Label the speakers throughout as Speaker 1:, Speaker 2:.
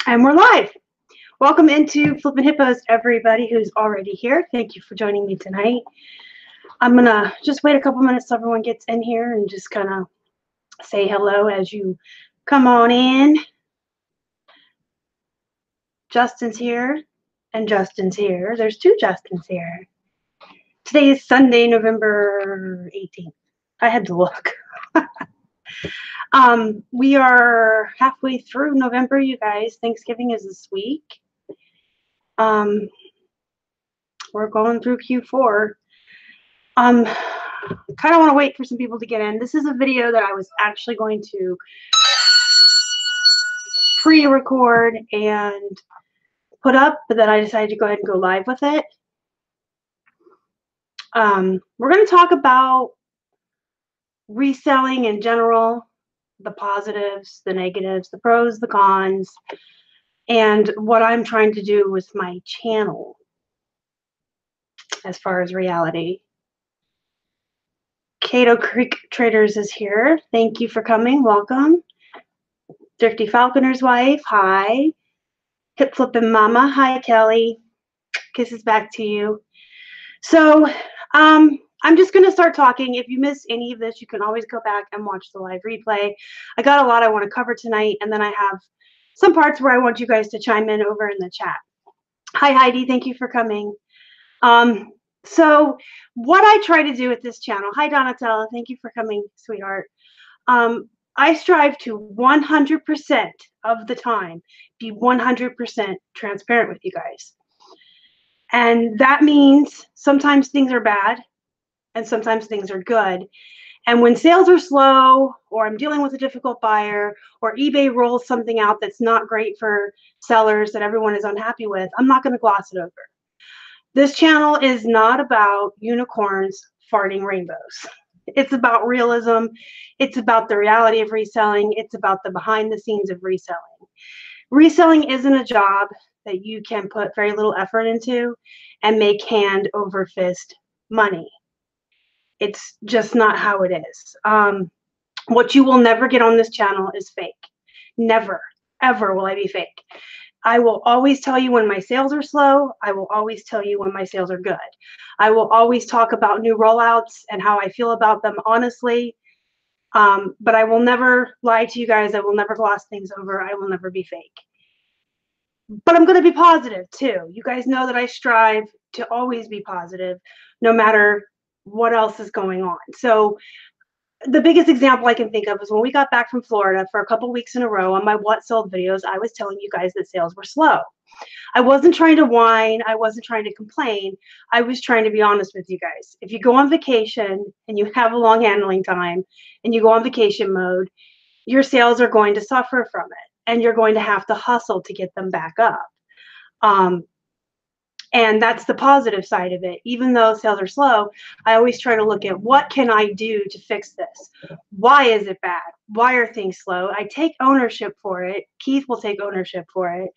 Speaker 1: And we're live. Welcome into Flippin' Hippos, everybody who's already here. Thank you for joining me tonight. I'm going to just wait a couple minutes so everyone gets in here and just kind of say hello as you come on in. Justin's here and Justin's here. There's two Justins here. Today is Sunday, November 18th. I had to look. We are halfway through November, you guys. Thanksgiving is this week. We're going through Q4. Kind of want to wait for some people to get in. This is a video that I was actually going to pre-record and put up, but then I decided to go ahead and go live with it. We're going to talk about reselling in general, the positives, the negatives, the pros, the cons, and what I'm trying to do with my channel as far as reality. Cato Creek Traders is here. Thank you for coming. Welcome. Thrifty Falconer's wife. Hi. Hip Flippin' Mama. Hi, Kelly. Kisses back to you. So I'm just going to start talking. If you missed any of this, you can always go back and watch the live replay. I got a lot I want to cover tonight, and then I have some parts where I want you guys to chime in over in the chat. Hi, Heidi. Thank you for coming. So what I try to do with this channel, hi, Donatella. Thank you for coming, sweetheart. I strive to 100% of the time be 100% transparent with you guys. And that means sometimes things are bad and sometimes things are good. And when sales are slow, or I'm dealing with a difficult buyer, or eBay rolls something out that's not great for sellers that everyone is unhappy with, I'm not going to gloss it over. This channel is not about unicorns farting rainbows. It's about realism. It's about the reality of reselling. It's about the behind the scenes of reselling. Reselling isn't a job that you can put very little effort into and make hand over fist money. It's just not how it is. What you will never get on this channel is fake. Never, ever will I be fake. I will always tell you when my sales are slow. I will always tell you when my sales are good. I will always talk about new rollouts and how I feel about them honestly. But I will never lie to you guys. I will never gloss things over. I will never be fake. But I'm going to be positive too. You guys know that I strive to always be positive no matter what else is going on. So the biggest example I can think of is when we got back from Florida for a couple weeks in a row on my what sold videos, I was telling you guys that sales were slow. I wasn't trying to whine. I wasn't trying to complain. I was trying to be honest with you guys. If you go on vacation and you have a long handling time and you go on vacation mode, your sales are going to suffer from it and you're going to have to hustle to get them back up. And that's the positive side of it. Even though sales are slow, I always try to look at what can I do to fix this? Why is it bad? Why are things slow? I take ownership for it. Keith will take ownership for it.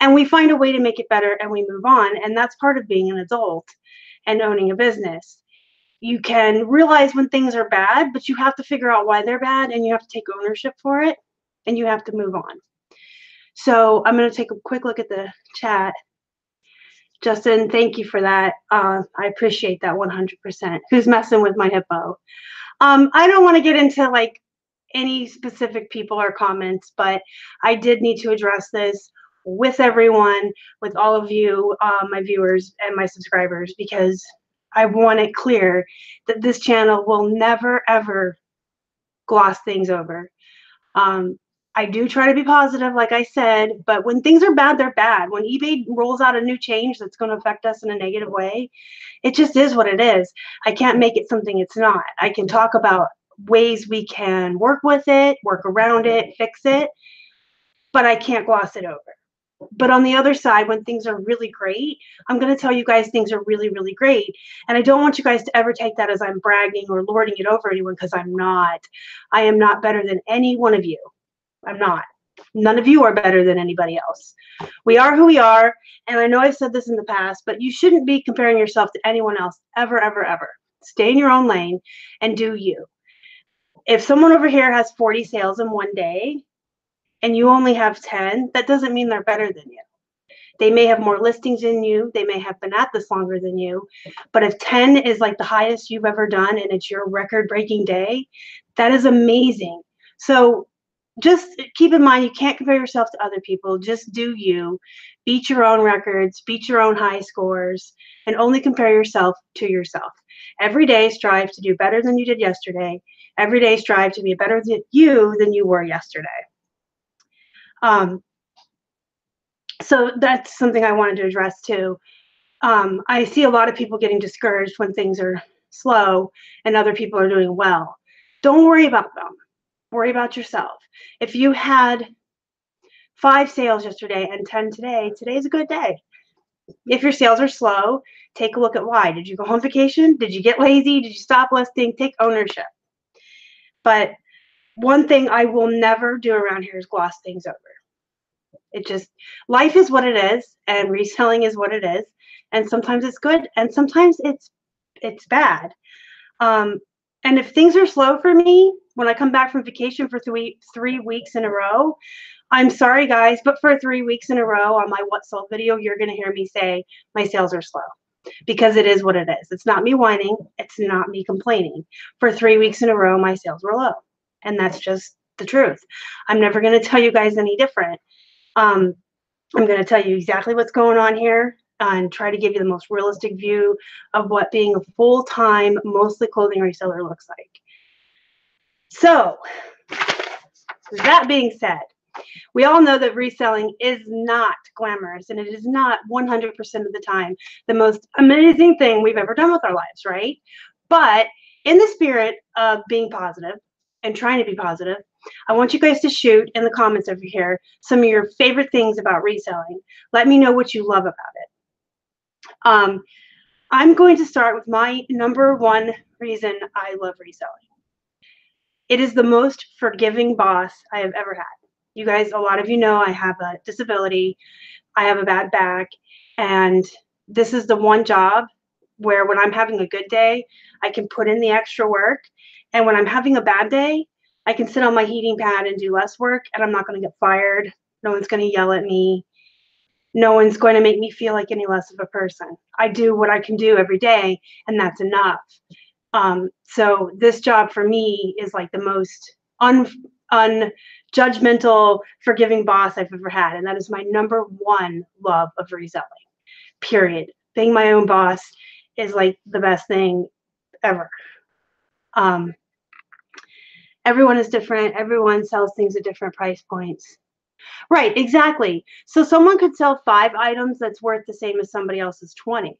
Speaker 1: And we find a way to make it better and we move on. And that's part of being an adult and owning a business. You can realize when things are bad, but you have to figure out why they're bad and you have to take ownership for it and you have to move on. So I'm going to take a quick look at the chat. Justin, thank you for that. I appreciate that 100%. Who's messing with my hippo? I don't want to get into like any specific people or comments, but I did need to address this with everyone, with all of you, my viewers and my subscribers, because I want it clear that this channel will never, ever gloss things over. I do try to be positive, like I said, but when things are bad, they're bad. When eBay rolls out a new change that's going to affect us in a negative way, it just is what it is. I can't make it something it's not. I can talk about ways we can work with it, work around it, fix it, but I can't gloss it over. But on the other side, when things are really great, I'm going to tell you guys things are really, really great. And I don't want you guys to ever take that as I'm bragging or lording it over anyone, because I'm not. I am not better than any one of you. I'm not. None of you are better than anybody else. We are who we are. And I know I've said this in the past, but you shouldn't be comparing yourself to anyone else ever, ever, ever. Stay in your own lane and do you. If someone over here has 40 sales in one day, and you only have 10, that doesn't mean they're better than you. They may have more listings than you. They may have been at this longer than you. But if 10 is like the highest you've ever done and it's your record-breaking day, that is amazing. So just keep in mind, you can't compare yourself to other people. Just do you. Beat your own records, beat your own high scores, and only compare yourself to yourself. Every day, strive to do better than you did yesterday. Every day, strive to be better than you were yesterday. So that's something I wanted to address too. I see a lot of people getting discouraged when things are slow and other people are doing well. Don't worry about them. Worry about yourself. If you had 5 sales yesterday and 10 today, today's a good day. If your sales are slow, take a look at why. Did you go on vacation? Did you get lazy? Did you stop listing? Take ownership. But one thing I will never do around here is gloss things over. It just, life is what it is, and reselling is what it is. And sometimes it's good, and sometimes it's bad. And if things are slow for me, when I come back from vacation for 3 weeks in a row, I'm sorry guys, but for 3 weeks in a row on my What Sold video, you're going to hear me say my sales are slow, because it is what it is. It's not me whining. It's not me complaining. For 3 weeks in a row, my sales were low, and that's just the truth. I'm never going to tell you guys any different. I'm going to tell you exactly what's going on here and try to give you the most realistic view of what being a full-time, mostly clothing reseller looks like. So, that being said, we all know that reselling is not glamorous, and it is not 100% of the time the most amazing thing we've ever done with our lives, right? But in the spirit of being positive and trying to be positive, I want you guys to shoot in the comments over here some of your favorite things about reselling. Let me know what you love about it. I'm going to start with my number one reason I love reselling. It is the most forgiving boss I have ever had. You guys, a lot of you know I have a disability. I have a bad back, and this is the one job where when I'm having a good day, I can put in the extra work, and when I'm having a bad day, I can sit on my heating pad and do less work, and I'm not going to get fired. No one's going to yell at me. No one's going to make me feel like any less of a person. I do what I can do every day, and that's enough. So this job for me is like the most unjudgmental, forgiving boss I've ever had, and that is my number one love of reselling, period. Being my own boss is like the best thing ever. Everyone is different. Everyone sells things at different price points. Right, exactly. So someone could sell 5 items that's worth the same as somebody else's 20.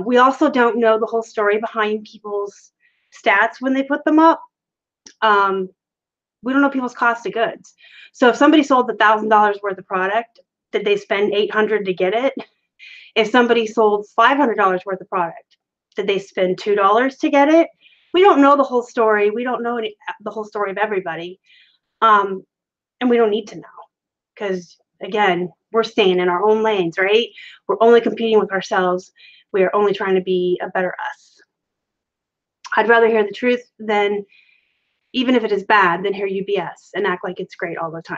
Speaker 1: We also don't know the whole story behind people's stats when they put them up. We don't know people's cost of goods. So if somebody sold $1,000 worth of product, did they spend $800 to get it? If somebody sold $500 worth of product, did they spend $2 to get it? We don't know the whole story. We don't know the whole story of everybody. And we don't need to know, because again, we're staying in our own lanes, right? We're only competing with ourselves. We are only trying to be a better us. I'd rather hear the truth than, even if it is bad, than hear you BS and act like it's great all the time.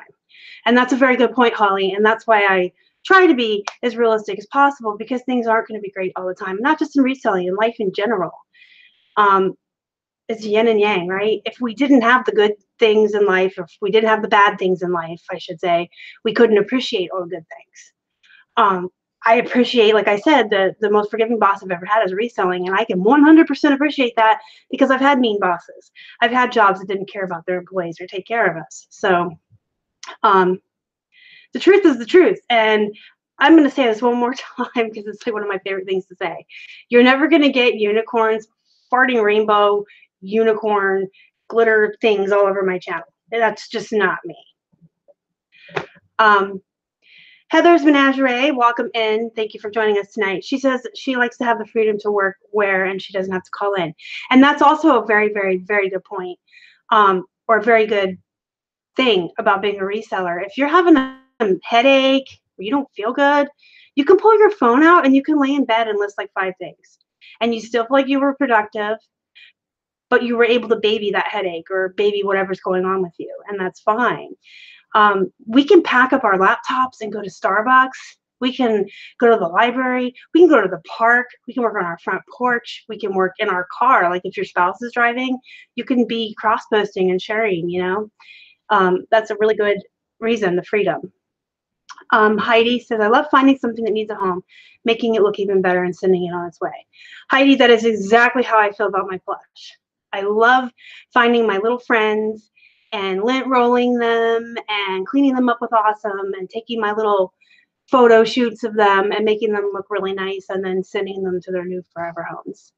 Speaker 1: And that's a very good point, Holly. And that's why I try to be as realistic as possible, because things aren't going to be great all the time, not just in reselling, in life in general. It's yin and yang, right? If we didn't have the good things in life, or if we didn't have the bad things in life, I should say, we couldn't appreciate all the good things. I appreciate, like I said, the most forgiving boss I've ever had is reselling, and I can 100% appreciate that, because I've had mean bosses. I've had jobs that didn't care about their employees or take care of us. So the truth is the truth, and I'm going to say this one more time because it's like one of my favorite things to say. You're never going to get unicorns, farting rainbow, unicorn, glitter things all over my channel. That's just not me. Heather's Menagerie, welcome in. Thank you for joining us tonight. She says she likes to have the freedom to work where, and she doesn't have to call in. And that's also a very, very, very good point, or a very good thing about being a reseller. If you're having a headache, or you don't feel good, you can pull your phone out and you can lay in bed and list like 5 things. And you still feel like you were productive, but you were able to baby that headache or baby whatever's going on with you, and that's fine. We can pack up our laptops and go to Starbucks. We can go to the library. We can go to the park. We can work on our front porch. We can work in our car. Like if your spouse is driving, you can be cross-posting and sharing, you know. That's a really good reason, the freedom. Heidi says, I love finding something that needs a home, making it look even better and sending it on its way. Heidi, that is exactly how I feel about my plush. I love finding my little friends and lint rolling them and cleaning them up with awesome and taking my little photo shoots of them and making them look really nice and then sending them to their new forever homes.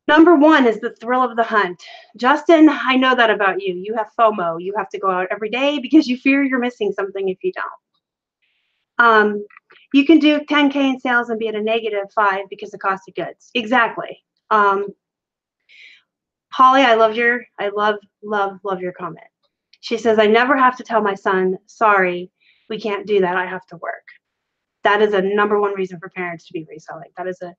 Speaker 1: Number one is the thrill of the hunt. Justin, I know that about you. You have FOMO. You have to go out every day because you fear you're missing something if you don't. You can do 10K in sales and be at a -5 because of cost of goods. Exactly. Holly, I love your comment. She says, I never have to tell my son, sorry, we can't do that. I have to work. That is a number one reason for parents to be reselling. That is a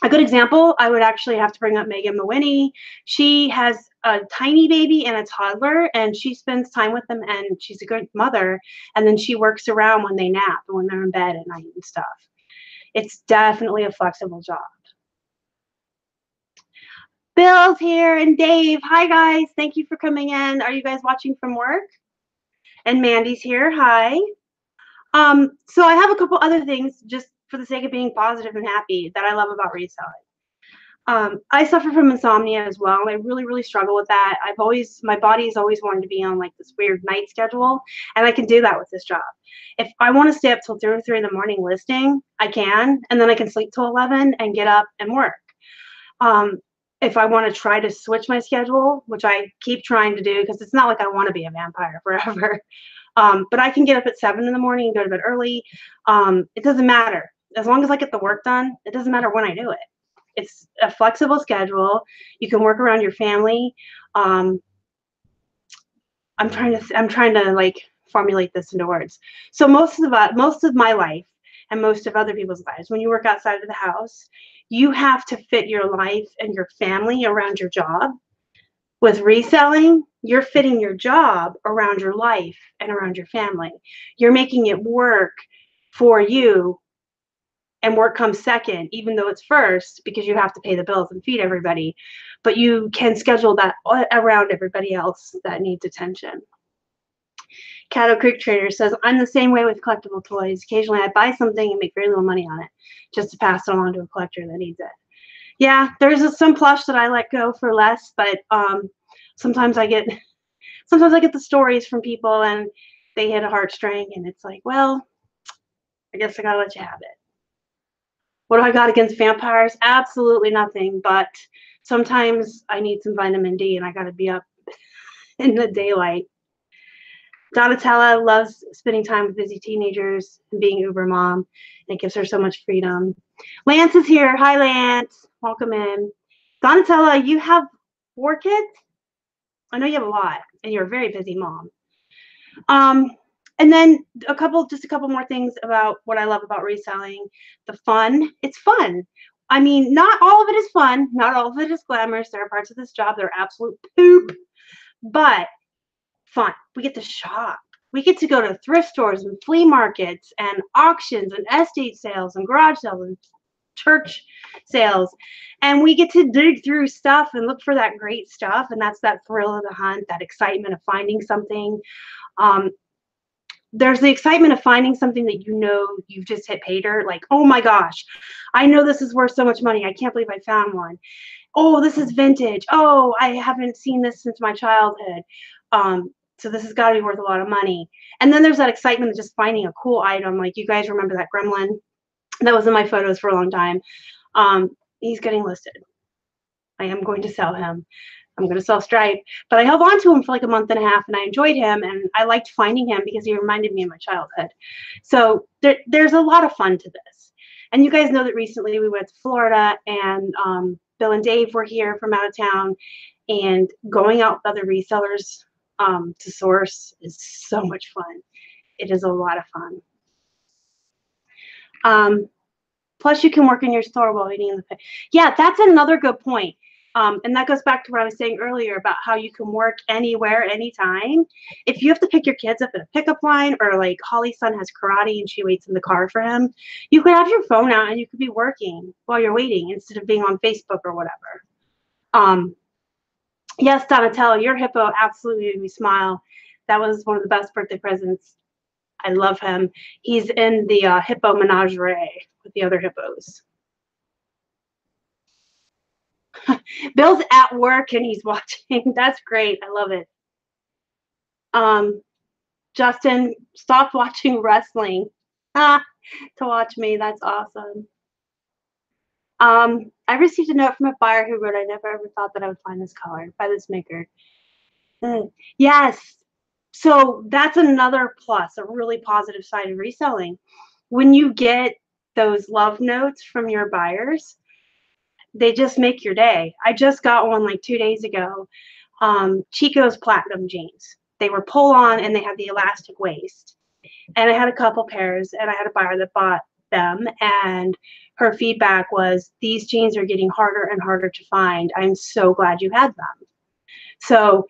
Speaker 1: good example. I would actually have to bring up Megan Mawini. She has a tiny baby and a toddler, and she spends time with them, and she's a good mother. And then she works around when they nap and when they're in bed at night and stuff. It's definitely a flexible job. Bill's here and Dave. Hi, guys. Thank you for coming in. Are you guys watching from work? And Mandy's here. Hi. So I have a couple other things just for the sake of being positive and happy that I love about reselling. I suffer from insomnia as well. I really, really struggle with that. My body's always wanted to be on like this weird night schedule, and I can do that with this job. If I want to stay up till 2 or 3 in the morning listing, I can, and then I can sleep till 11 and get up and work. If I want to try to switch my schedule, which I keep trying to do because it's not like I want to be a vampire forever, but I can get up at 7 in the morning and go to bed early. It doesn't matter. As long as I get the work done, it doesn't matter when I do it. It's a flexible schedule. You can work around your family. I'm trying to like formulate this into words. So most of my life and most of other people's lives, when you work outside of the house, you have to fit your life and your family around your job. With reselling, you're fitting your job around your life and around your family. You're making it work for you, and work comes second, even though it's first, because you have to pay the bills and feed everybody. But you can schedule that around everybody else that needs attention. Caddo Creek Trader says, I'm the same way with collectible toys. Occasionally I buy something and make very little money on it just to pass it along to a collector that needs it. Yeah, there's some plush that I let go for less, but sometimes I get the stories from people and they hit a heartstring and it's like, well, I guess I gotta let you have it. What do I got against vampires? Absolutely nothing, but sometimes I need some vitamin D and I gotta be up in the daylight. Donatella loves spending time with busy teenagers and being Uber mom. And it gives her so much freedom. Lance is here. Hi, Lance. Welcome in. Donatella, you have 4 kids? I know you have a lot, and you're a very busy mom. And then just a couple more things about what I love about reselling. The fun. It's fun. I mean, not all of it is fun. Not all of it is glamorous. There are parts of this job that are absolute poop. But fun. We get to shop. We get to go to thrift stores and flea markets and auctions and estate sales and garage sales and church sales. And we get to dig through stuff and look for that great stuff. And that's that thrill of the hunt, that excitement of finding something. There's the excitement of finding something that you know you've just hit pay dirt. Like, oh my gosh, I know this is worth so much money. I can't believe I found one. Oh, this is vintage. Oh, I haven't seen this since my childhood. So this has got to be worth a lot of money. And then there's that excitement of just finding a cool item. Like you guys remember that gremlin that was in my photos for a long time. He's getting listed. I am going to sell him. I'm going to sell Stripe. But I held on to him for like a month and a half and I enjoyed him and I liked finding him because he reminded me of my childhood. So there's a lot of fun to this. And you guys know that recently we went to Florida and Bill and Dave were here from out of town, and going out with other resellers to source is so much fun. It is a lot of fun. Plus, you can work in your store while eating in the pay. Yeah, that's another good point. And that goes back to what I was saying earlier about how you can work anywhere, anytime. If you have to pick your kids up at a pickup line, or like Holly's son has karate and she waits in the car for him, you could have your phone out and you could be working while you're waiting instead of being on Facebook or whatever. Yes, Donatella, your hippo absolutely made me smile. That was one of the best birthday presents. I love him. He's in the hippo menagerie with the other hippos. Bill's at work and he's watching. That's great. I love it. Justin stopped watching wrestling to watch me. That's awesome. I received a note from a buyer who wrote, "I never ever thought that I would find this color by this maker." Yes. So that's another plus, a really positive side of reselling. When you get those love notes from your buyers, they just make your day. I just got one like 2 days ago. Chico's platinum jeans. They were pull on and they had the elastic waist. And I had a couple pairs and I had a buyer that bought them, and her feedback was, "These jeans are getting harder and harder to find. I'm so glad you had them." So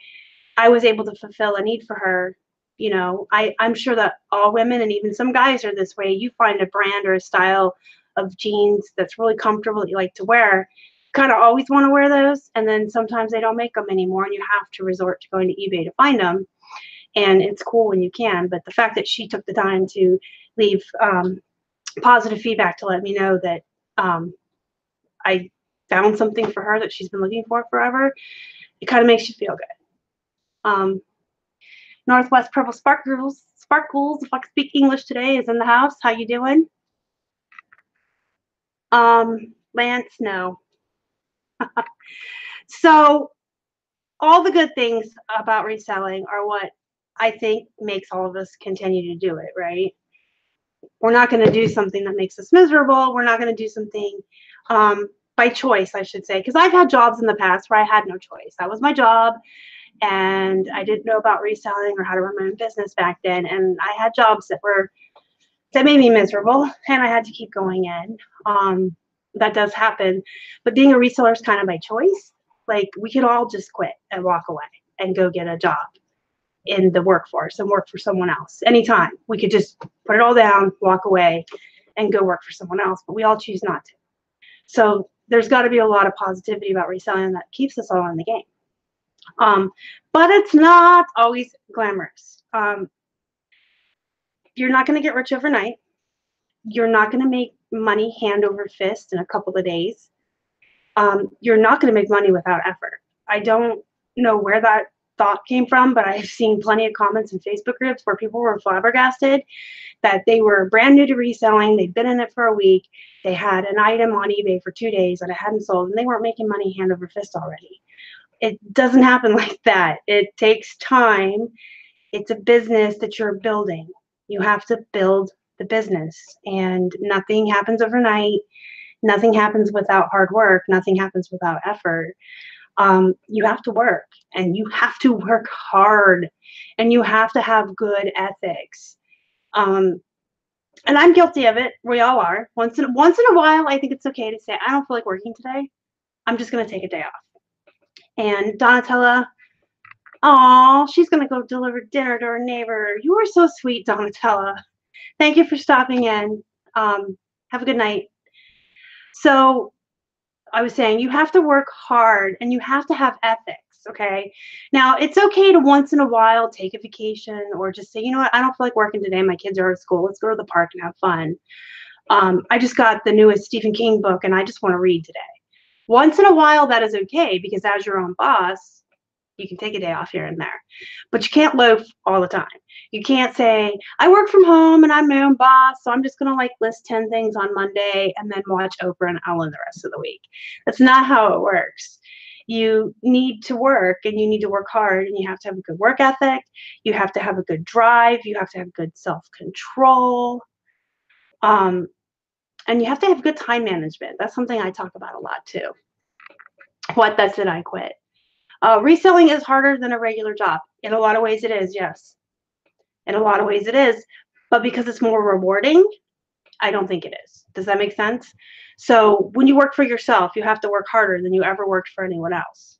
Speaker 1: I was able to fulfill a need for her. You know, I'm sure that all women and even some guys are this way. You find a brand or a style of jeans that's really comfortable that you like to wear, kind of always want to wear those, and then sometimes they don't make them anymore and you have to resort to going to eBay to find them. And it's cool when you can, but the fact that she took the time to leave positive feedback to let me know that I found something for her that she's been looking for forever, it kind of makes you feel good. Northwest Purple Sparkles, if I could speak English today, is in the house. How you doing? Lance, no. So all the good things about reselling are what I think makes all of us continue to do it, right? We're not going to do something that makes us miserable. We're not going to do something by choice, I should say, because I've had jobs in the past where I had no choice. That was my job, and I didn't know about reselling or how to run my own business back then. And I had jobs that made me miserable, and I had to keep going in. That does happen, but being a reseller is kind of by choice. Like, we could all just quit and walk away and go get a job in the workforce and work for someone else anytime. We could just put it all down, walk away, and go work for someone else, but we all choose not to. So there's got to be a lot of positivity about reselling that keeps us all in the game. But it's not always glamorous. You're not going to get rich overnight. You're not going to make money hand over fist in a couple of days. You're not going to make money without effort. I don't know where that thought came from, but I've seen plenty of comments in Facebook groups where people were flabbergasted that they were brand new to reselling. They'd been in it for a week. They had an item on eBay for 2 days that it hadn't sold, and they weren't making money hand over fist already. It doesn't happen like that. It takes time. It's a business that you're building. You have to build the business, and nothing happens overnight. Nothing happens without hard work. Nothing happens without effort. You have to work, and you have to work hard, and you have to have good ethics. And I'm guilty of it. We all are. Once in a while, I think it's okay to say, "I don't feel like working today. I'm just going to take a day off." And Donatella, oh, she's going to go deliver dinner to her neighbor. You are so sweet, Donatella. Thank you for stopping in. Have a good night. So I was saying, you have to work hard and you have to have ethics, okay? Now, it's okay to once in a while take a vacation or just say, "You know what, I don't feel like working today. My kids are at school. Let's go to the park and have fun." I just got the newest Stephen King book and I just want to read today. Once in a while, that is okay, because as your own boss, you can take a day off here and there, but you can't loaf all the time. You can't say, "I work from home and I'm my own boss, so I'm just going to like list 10 things on Monday and then watch Oprah and Ellen the rest of the week." That's not how it works. You need to work, and you need to work hard, and you have to have a good work ethic. You have to have a good drive. You have to have good self-control. And you have to have good time management. That's something I talk about a lot too. What, that's it, I quit. Reselling is harder than a regular job. In a lot of ways it is, yes. In a lot of ways it is. But because it's more rewarding, I don't think it is. Does that make sense? So when you work for yourself, you have to work harder than you ever worked for anyone else.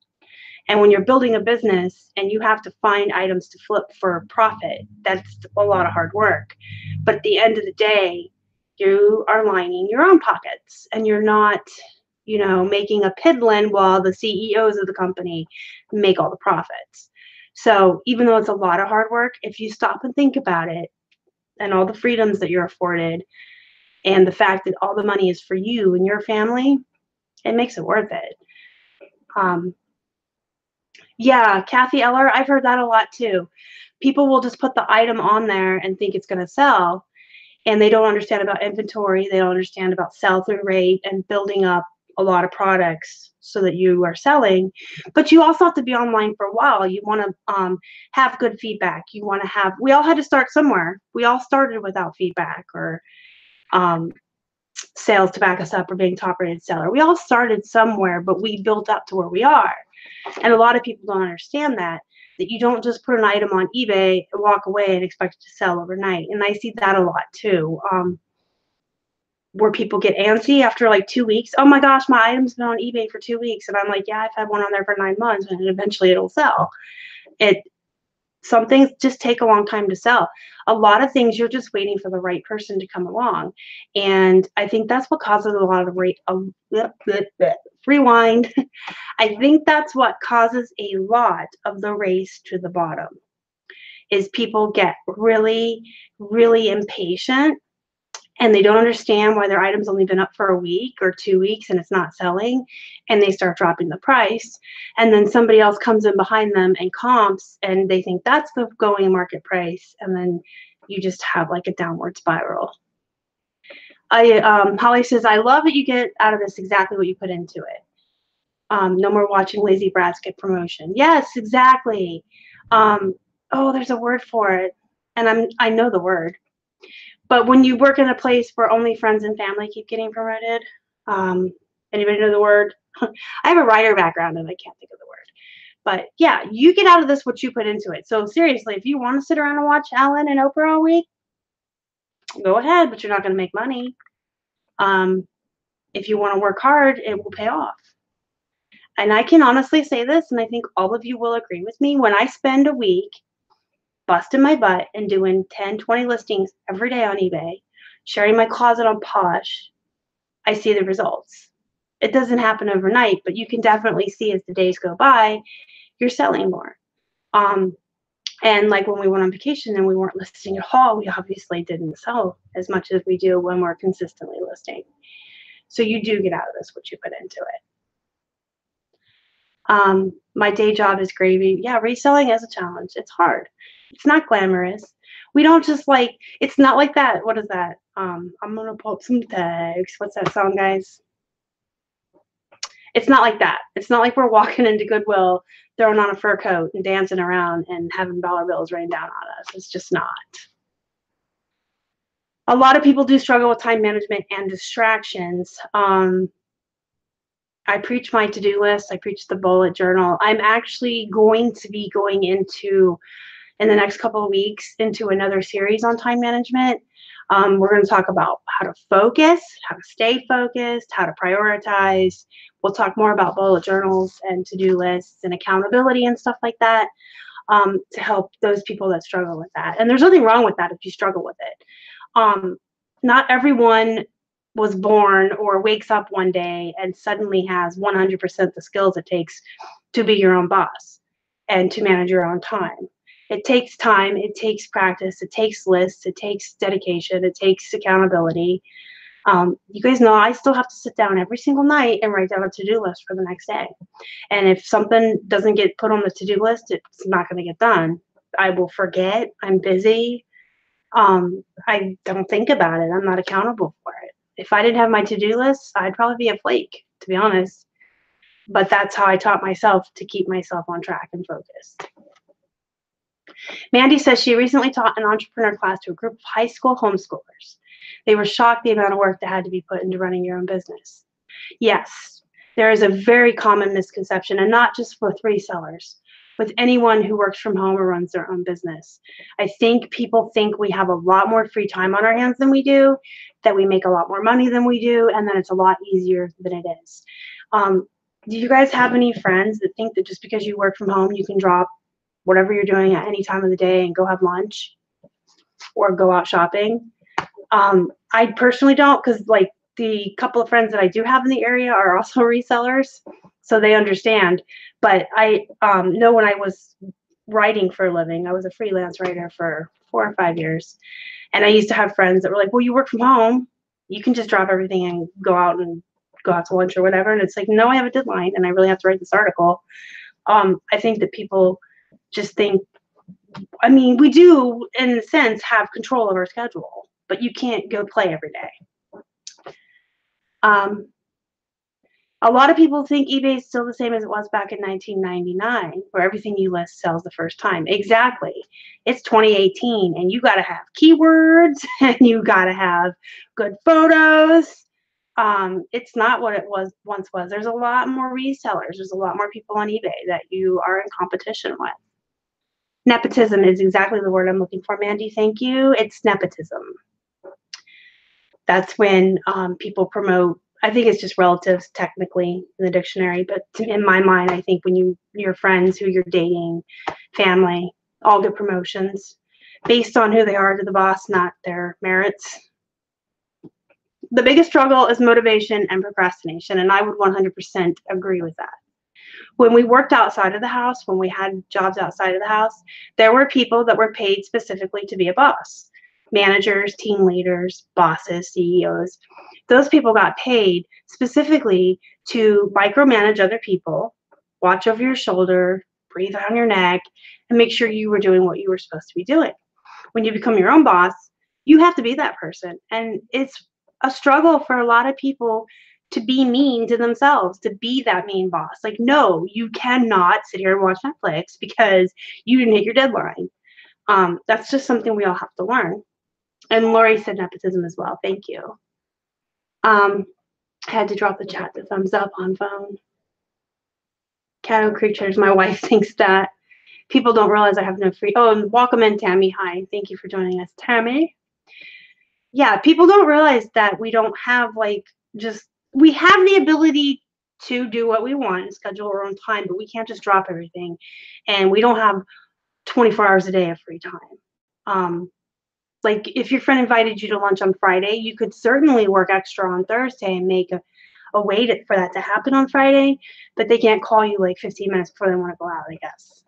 Speaker 1: And when you're building a business and you have to find items to flip for profit, that's a lot of hard work. But at the end of the day, you are lining your own pockets and you're not, making a piddling while the CEOs of the company make all the profits. So even though it's a lot of hard work, if you stop and think about it and all the freedoms that you're afforded and the fact that all the money is for you and your family, it makes it worth it. Yeah, Kathy Eller, I've heard that a lot too. People will just put the item on there and think it's going to sell, and they don't understand about inventory. They don't understand about sell-through rate and building up a lot of products so that you are selling. But you also have to be online for a while. You want to have good feedback. You want to have, we all had to start somewhere. We all started without feedback or sales to back us up or being top rated seller. We all started somewhere, but we built up to where we are. And a lot of people don't understand that you don't just put an item on eBay and walk away and expect it to sell overnight. And I see that a lot too, where people get antsy after like 2 weeks. Oh my gosh, my item's been on eBay for 2 weeks. And I'm like, yeah, I've had one on there for 9 months and eventually it'll sell. Some things just take a long time to sell. A lot of things you're just waiting for the right person to come along. And I think that's what causes a lot of rewind. I think that's what causes a lot of the race to the bottom is people get really, really impatient and they don't understand why their item's only been up for a week or 2 weeks and it's not selling, and they start dropping the price. And then somebody else comes in behind them and comps and they think that's the going market price. And then you just have like a downward spiral. Holly says, I love that you get out of this exactly what you put into it. No more watching lazy brats get promotion. Yes, exactly. There's a word for it. And I know the word. But when you work in a place where only friends and family keep getting promoted, anybody know the word? I have a writer background and I can't think of the word. But yeah, you get out of this what you put into it. So seriously, if you want to sit around and watch Ellen and Oprah all week, go ahead, but you're not going to make money. If you want to work hard, it will pay off. And I can honestly say this, and I think all of you will agree with me, when I spend a week busting my butt and doing 10, 20 listings every day on eBay, sharing my closet on Posh, I see the results. It doesn't happen overnight, but you can definitely see as the days go by, you're selling more. And like when we went on vacation and we weren't listing at all, we obviously didn't sell as much as we do when we're consistently listing. So you do get out of this what you put into it. My day job is gravy. Yeah, reselling is a challenge. It's hard. It's not glamorous. We don't just it's not like that. What is that? I'm going to pull up some tags. What's that song, guys? It's not like that. It's not like we're walking into Goodwill, throwing on a fur coat and dancing around and having dollar bills rain down on us. It's just not. A lot of people do struggle with time management and distractions. I preach my to-do list. I preach the bullet journal. I'm actually going to be going into, in the next couple of weeks, into another series on time management. We're going to talk about how to focus, how to stay focused, how to prioritize. We'll talk more about bullet journals and to-do lists and accountability and stuff like that to help those people that struggle with that. And there's nothing wrong with that if you struggle with it. Not everyone was born or wakes up one day and suddenly has 100% the skills it takes to be your own boss and to manage your own time. It takes time, it takes practice, it takes lists, it takes dedication, it takes accountability. You guys know I still have to sit down every single night and write down a to-do list for the next day. And if something doesn't get put on the to-do list, it's not going to get done. I will forget, I'm busy. I don't think about it. I'm not accountable for it. If I didn't have my to-do list, I'd probably be a flake, to be honest. But that's how I taught myself to keep myself on track and focused. Mandy says she recently taught an entrepreneur class to a group of high school homeschoolers. They were shocked the amount of work that had to be put into running your own business. Yes, there is a very common misconception, and not just with resellers, with anyone who works from home or runs their own business. I think people think we have a lot more free time on our hands than we do, that we make a lot more money than we do, and then it's a lot easier than it is. Do you guys have any friends that think that just because you work from home, you can drop whatever you're doing at any time of the day and go have lunch or go out shopping? I personally don't, because like the couple of friends that I do have in the area are also resellers, so they understand. But I know when I was writing for a living, I was a freelance writer for 4 or 5 years, and I used to have friends that were like, well, you work from home, you can just drop everything and go out to lunch or whatever. And it's like, no, I have a deadline and I really have to write this article. I think that people just think, I mean, we do in a sense have control of our schedule, but you can't go play every day. A lot of people think eBay is still the same as it was back in 1999, where everything you list sells the first time. Exactly. It's 2018, and you got to have keywords, and you got to have good photos. It's not what it once was. There's a lot more resellers. There's a lot more people on eBay that you are in competition with. Nepotism is exactly the word I'm looking for, Mandy. Thank you. It's nepotism. That's when people promote. I think it's just relatives technically in the dictionary, but in my mind, I think when your friends who you're dating, family, all get promotions based on who they are to the boss, not their merits. The biggest struggle is motivation and procrastination, and I would 100% agree with that. When we worked outside of the house, when we had jobs outside of the house, there were people that were paid specifically to be a boss. Managers, team leaders, bosses, CEOs. Those people got paid specifically to micromanage other people, watch over your shoulder, breathe on your neck, and make sure you were doing what you were supposed to be doing. When you become your own boss, you have to be that person. And it's a struggle for a lot of people to be mean to themselves, to be that mean boss. Like, no, you cannot sit here and watch Netflix because you didn't hit your deadline. That's just something we all have to learn. And Lori said nepotism as well. Thank you. I had to drop the chat, the thumbs up on phone. Cattle creatures. My wife thinks that people don't realize I have no free. Oh, and welcome in, Tammy. Hi. Thank you for joining us, Tammy. Yeah, people don't realize that we don't have we have the ability to do what we want and schedule our own time, but we can't just drop everything. And we don't have 24 hours a day of free time. Like if your friend invited you to lunch on Friday, you could certainly work extra on Thursday and make a way for that to happen on Friday, but they can't call you like 15 minutes before they want to go out, I guess.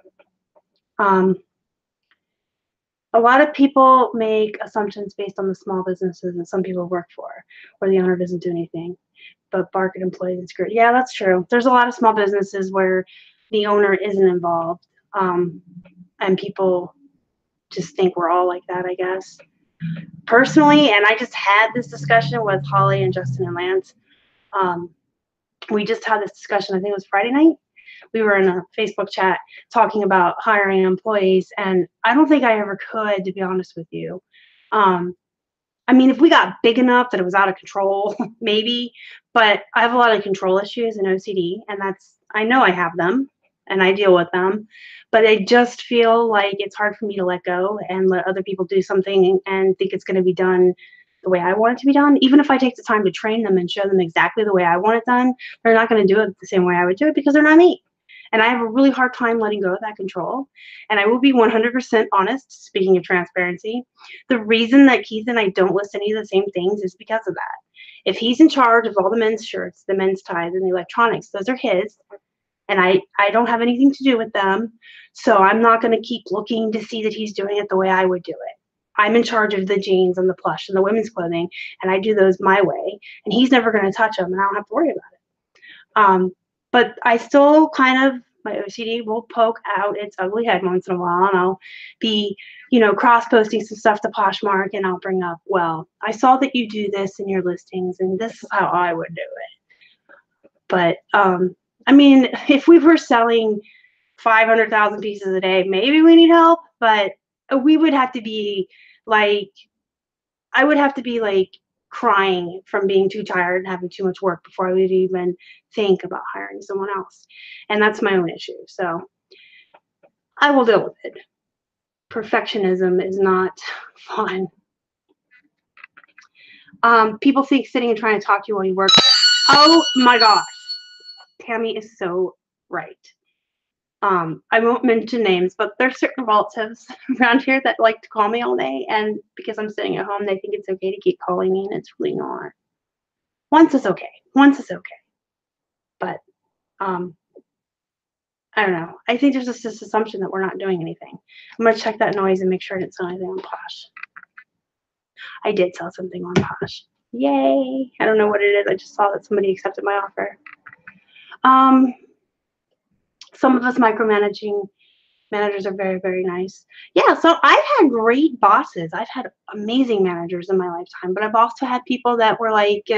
Speaker 1: A lot of people make assumptions based on the small businesses that some people work for, where the owner doesn't do anything, but bark at employees and screw. Yeah, that's true. There's a lot of small businesses where the owner isn't involved, and people just think we're all like that, I guess. Personally, and I just had this discussion with Holly and Justin and Lance. We just had this discussion, I think it was Friday night. We were in a Facebook chat talking about hiring employees, and I don't think I ever could, to be honest with you. I mean, if we got big enough that it was out of control, maybe, but I have a lot of control issues and OCD, and I know I have them, and I deal with them, but I just feel like it's hard for me to let go and let other people do something and think it's going to be done the way I want it to be done. Even if I take the time to train them and show them exactly the way I want it done, they're not going to do it the same way I would do it because they're not me. And I have a really hard time letting go of that control. And I will be 100% honest, speaking of transparency, the reason that Keith and I don't list any of the same things is because of that. If he's in charge of all the men's shirts, the men's ties, and the electronics, those are his. And I don't have anything to do with them. So I'm not going to keep looking to see that he's doing it the way I would do it. I'm in charge of the jeans and the plush and the women's clothing, and I do those my way. And he's never going to touch them, and I don't have to worry about it. But I still my OCD will poke out its ugly head once in a while, and I'll be, cross-posting some stuff to Poshmark, and I'll bring up, well, I saw that you do this in your listings, and this is how I would do it. But, I mean, if we were selling 500,000 pieces a day, maybe we need help, but we would have to be I would have to be crying from being too tired and having too much work before I would even think about hiring someone else. And that's my own issue. So I will deal with it. Perfectionism is not fun. People think sitting and trying to talk to you while you work. Oh my gosh. Tammy is so right. I won't mention names, but there's certain relatives around here that like to call me all day, and because I'm sitting at home, they think it's okay to keep calling me, and it's really not. Once is okay. Once is okay. But I don't know. I think there's just this assumption that we're not doing anything. I'm gonna check that noise and make sure I didn't sell anything on Posh. I did sell something on Posh. Yay! I don't know what it is. I just saw that somebody accepted my offer. Some of us micromanaging managers are very, very nice. Yeah, so I've had great bosses. I've had amazing managers in my lifetime, but I've also had people that were like,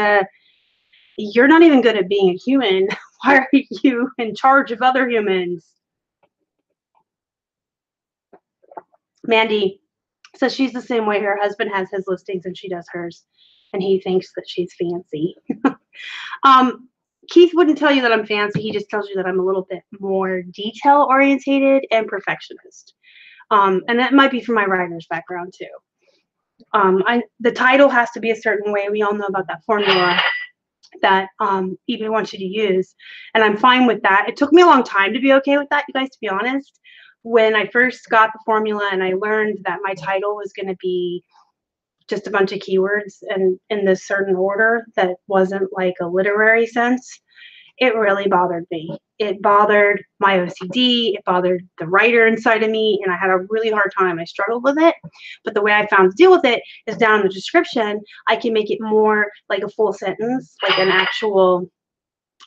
Speaker 1: you're not even good at being a human. Why are you in charge of other humans? Mandy says she's the same way. Her husband has his listings and she does hers, and he thinks that she's fancy. Keith wouldn't tell you that I'm fancy. He just tells you that I'm a little bit more detail orientated and perfectionist. And that might be from my writer's background too. The title has to be a certain way. We all know about that formula that eBay wants you to use, and I'm fine with that. It took me a long time to be okay with that, you guys, to be honest. When I first got the formula and I learned that my title was going to be just a bunch of keywords and in this certain order that wasn't like a literary sense, it really bothered me. It bothered my OCD, it bothered the writer inside of me, and I had a really hard time. I struggled with it, but the way I found to deal with it is down in the description, I can make it more like a full sentence, like an actual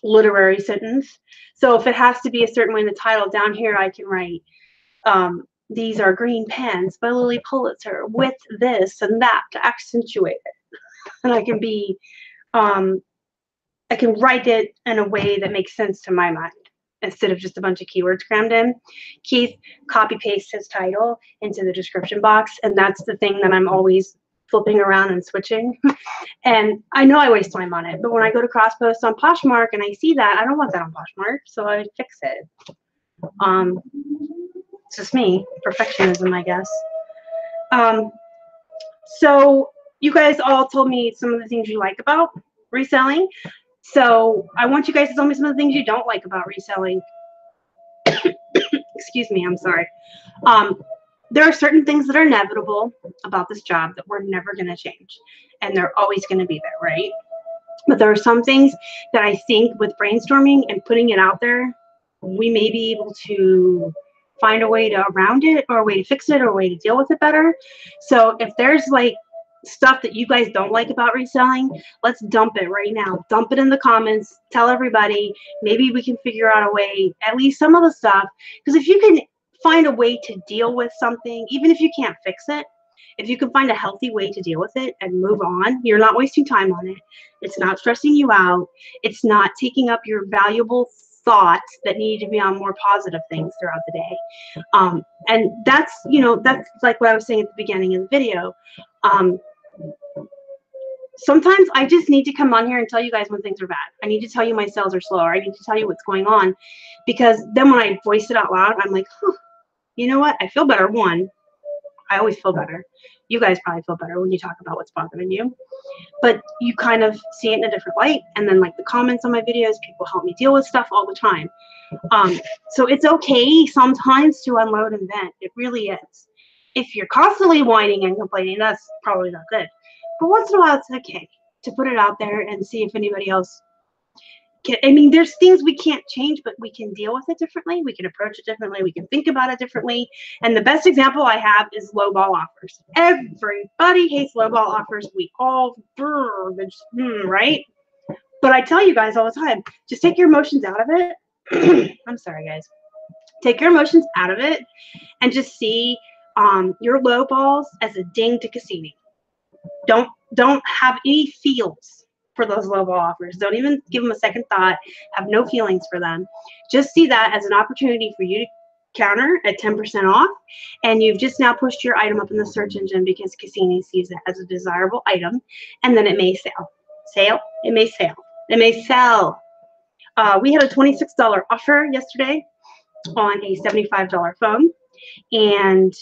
Speaker 1: literary sentence. So if it has to be a certain way in the title, down here I can write, these are green pens by Lily Pulitzer with this and that to accentuate it. And I can be, I can write it in a way that makes sense to my mind instead of just a bunch of keywords crammed in. Keith copy pastes his title into the description box, and that's the thing that I'm always flipping around and switching. And I know I waste time on it, but when I go to cross post on Poshmark and I see that, I don't want that on Poshmark, so I fix it. It's just me, perfectionism, I guess. So you guys all told me some of the things you like about reselling. So I want you guys to tell me some of the things you don't like about reselling. Excuse me, I'm sorry. There are certain things that are inevitable about this job that we're never going to change, and they're always going to be there, right? But there are some things that I think with brainstorming and putting it out there, we may be able to find a way to around it, or a way to fix it, or a way to deal with it better. So if there's like stuff that you guys don't like about reselling, let's dump it right now. Dump it in the comments. Tell everybody. Maybe we can figure out a way, at least some of the stuff. Because if you can find a way to deal with something, even if you can't fix it, if you can find a healthy way to deal with it and move on, you're not wasting time on it. It's not stressing you out. It's not taking up your valuable thoughts that need to be on more positive things throughout the day. And that's, you know, that's like what I was saying at the beginning of the video. Sometimes I just need to come on here and tell you guys when things are bad. I need to tell you my sales are slower. I need to tell you what's going on, because then when I voice it out loud, I'm like, huh, you know what? I feel better. One, I always feel better. You guys probably feel better when you talk about what's bothering you, but you kind of see it in a different light. And then like the comments on my videos, people help me deal with stuff all the time. So it's okay sometimes to unload and vent. It really is. If you're constantly whining and complaining, that's probably not good. But once in a while, it's okay to put it out there and see if anybody else can. I mean, there's things we can't change, but we can deal with it differently. We can approach it differently. We can think about it differently. And the best example I have is lowball offers. Everybody hates lowball offers. We all, right? But I tell you guys all the time, just take your emotions out of it. I'm sorry, guys. Take your emotions out of it and just see your low balls as a ding to Cassini. Don't have any feels for those low ball offers. Don't even give them a second thought. Have no feelings for them. Just see that as an opportunity for you to counter at 10% off, and you've just now pushed your item up in the search engine because Cassini sees it as a desirable item, and then it may sell. It may sell. It may sell. We had a $26 offer yesterday on a $75 phone. and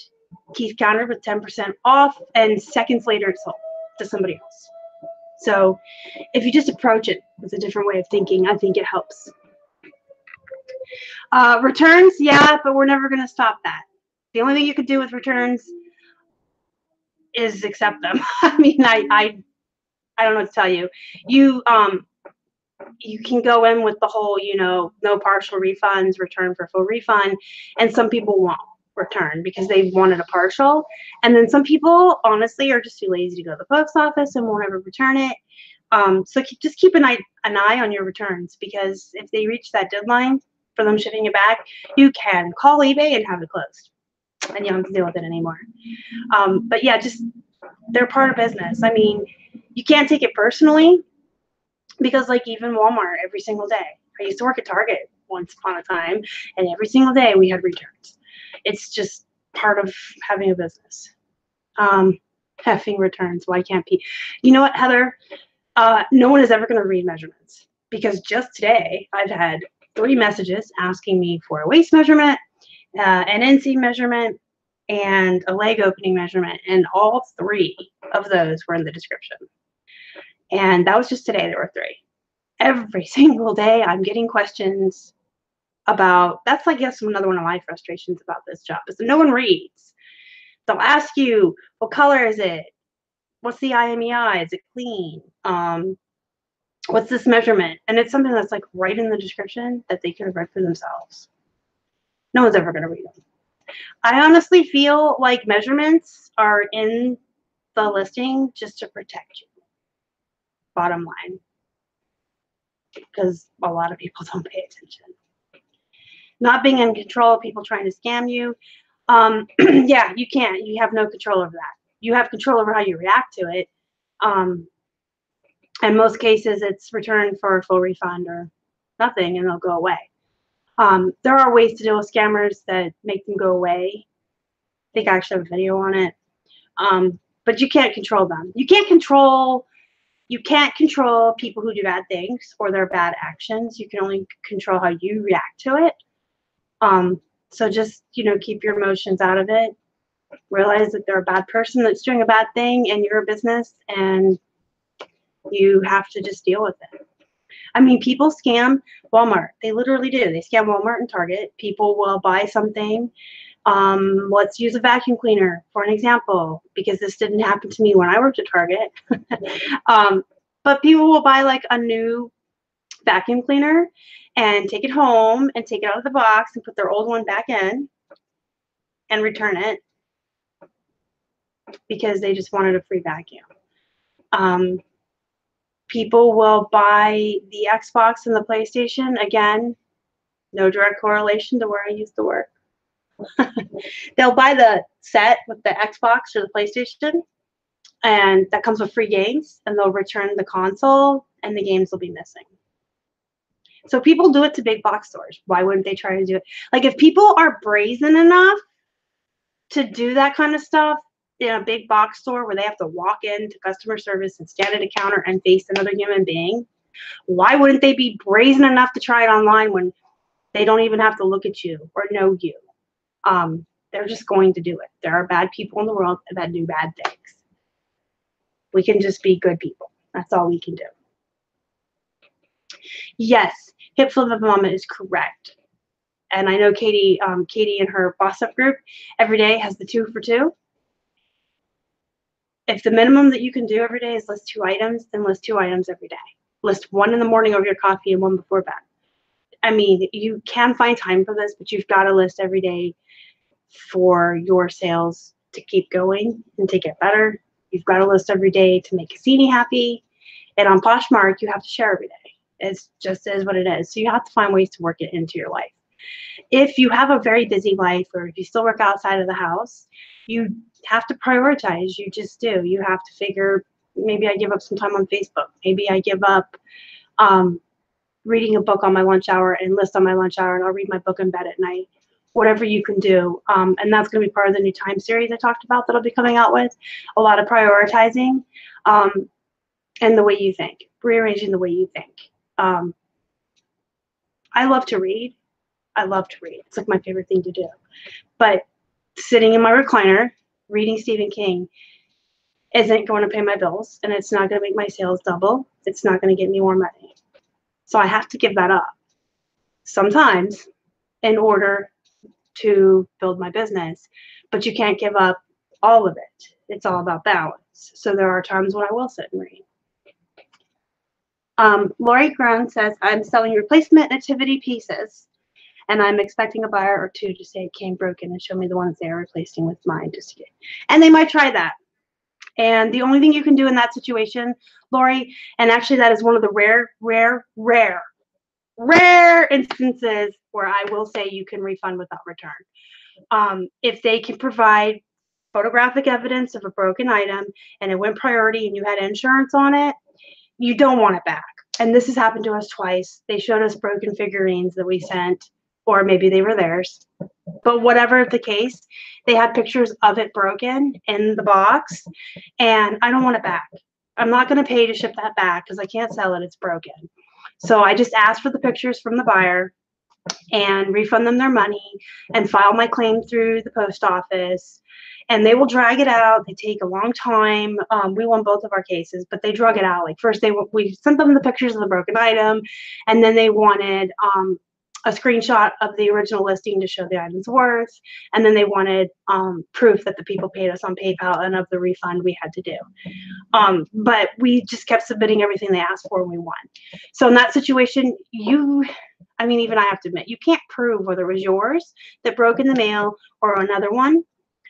Speaker 1: Keith countered with 10% off, and seconds later it sold to somebody else. So if you just approach it with a different way of thinking, I think it helps. Returns, yeah, but we're never going to stop that. The only thing you could do with returns is accept them. I mean, I don't know what to tell you. You can go in with the whole, no partial refunds, return for full refund, and some people won't return because they wanted a partial, and then some people honestly are just too lazy to go to the post office and won't ever return it. So just keep an eye on your returns, because if they reach that deadline for them shipping it back, you can call eBay and have it closed, and you don't have to deal with it anymore. But yeah, just they're part of business. I mean, you can't take it personally, because like even Walmart, every single day. I used to work at Target once upon a time, and every single day we had returns. It's just part of having a business. Having returns. Why can't be? You know what, Heather? No one is ever going to read measurements, because just today I've had 3 messages asking me for a waist measurement, an inseam measurement, and a leg opening measurement, and all 3 of those were in the description. And that was just today. There were 3. Every single day I'm getting questions about, that's I guess another one of my frustrations about this job, is that no one reads. They'll ask you, what color is it? What's the IMEI? Is it clean? What's this measurement? And it's something that's like right in the description that they could have read for themselves. No one's ever going to read them. I honestly feel like measurements are in the listing just to protect you. Bottom line. Because a lot of people don't pay attention. Not being in control of people trying to scam you. Yeah, you can't. You have no control over that. You have control over how you react to it. In most cases, it's return for a full refund or nothing, and they'll go away. There are ways to deal with scammers that make them go away. I think I actually have a video on it. But you can't control them. You can't control people who do bad things or their bad actions. You can only control how you react to it. So just, keep your emotions out of it. Realize that they're a bad person that's doing a bad thing, and you're a business, and you have to just deal with it. I mean, people scam Walmart. They literally do. They scam Walmart and Target. People will buy something. Let's use a vacuum cleaner for an example, because this didn't happen to me when I worked at Target. But people will buy like a new vacuum cleaner and take it home and take it out of the box and put their old one back in and return it because they just wanted a free vacuum. People will buy the Xbox and the PlayStation. Again, no direct correlation to where I used to work. They'll buy the set with the Xbox or the PlayStation, and that comes with free games, and they'll return the console, and the games will be missing. So people do it to big box stores. Why wouldn't they try to do it? Like, if people are brazen enough to do that kind of stuff in a big box store where they have to walk into customer service and stand at a counter and face another human being, why wouldn't they be brazen enough to try it online when they don't even have to look at you or know you? They're just going to do it. There are bad people in the world that do bad things. We can just be good people. That's all we can do. Yes, Hip Flippin Mama is correct. And I know Katie in her Boss Up group every day has the 2 for 2. If the minimum that you can do every day is list 2 items, then list 2 items every day. List 1 in the morning over your coffee and 1 before bed. I mean, you can find time for this, but you've got to list every day for your sales to keep going and to get better. You've got to list every day to make Cassini happy. And on Poshmark, you have to share every day. It's just is what it is. So you have to find ways to work it into your life. If you have a very busy life, or if you still work outside of the house, you have to prioritize. You just do. You have to figure, maybe I give up some time on Facebook. Maybe I give up reading a book on my lunch hour and list on my lunch hour, and I'll read my book in bed at night. Whatever you can do. And that's going to be part of the new time series I talked about that'll be coming out with. A lot of prioritizing and the way you think. Rearranging the way you think. I love to read. It's like my favorite thing to do. But sitting in my recliner reading Stephen King isn't going to pay my bills, and it's not going to make my sales double. It's not going to get me more money. So I have to give that up sometimes in order to build my business. But you can't give up all of it. It's all about balance. So there are times when I will sit and read. Lori Grown says, I'm selling replacement nativity pieces, and I'm expecting a buyer or two to say it came broken and show me the ones they are replacing with mine. And they might try that. And the only thing you can do in that situation, Lori, and actually that is one of the rare instances where I will say you can refund without return. If they can provide photographic evidence of a broken item and it went priority and you had insurance on it, you don't want it back. And this has happened to us twice. They showed us broken figurines that we sent, or maybe they were theirs. But whatever the case, they had pictures of it broken in the box, and I don't want it back. I'm not going to pay to ship that back because I can't sell it. It's broken. So I just asked for the pictures from the buyer and refund them their money and file my claim through the post office. And they will drag it out. They take a long time. We won both of our cases, but they drug it out. Like first, we sent them the pictures of the broken item, and then they wanted a screenshot of the original listing to show the item's worth, and then they wanted proof that the people paid us on PayPal and of the refund we had to do. But we just kept submitting everything they asked for, and we won. So in that situation, even I have to admit, you can't prove whether it was yours that broke in the mail or another one.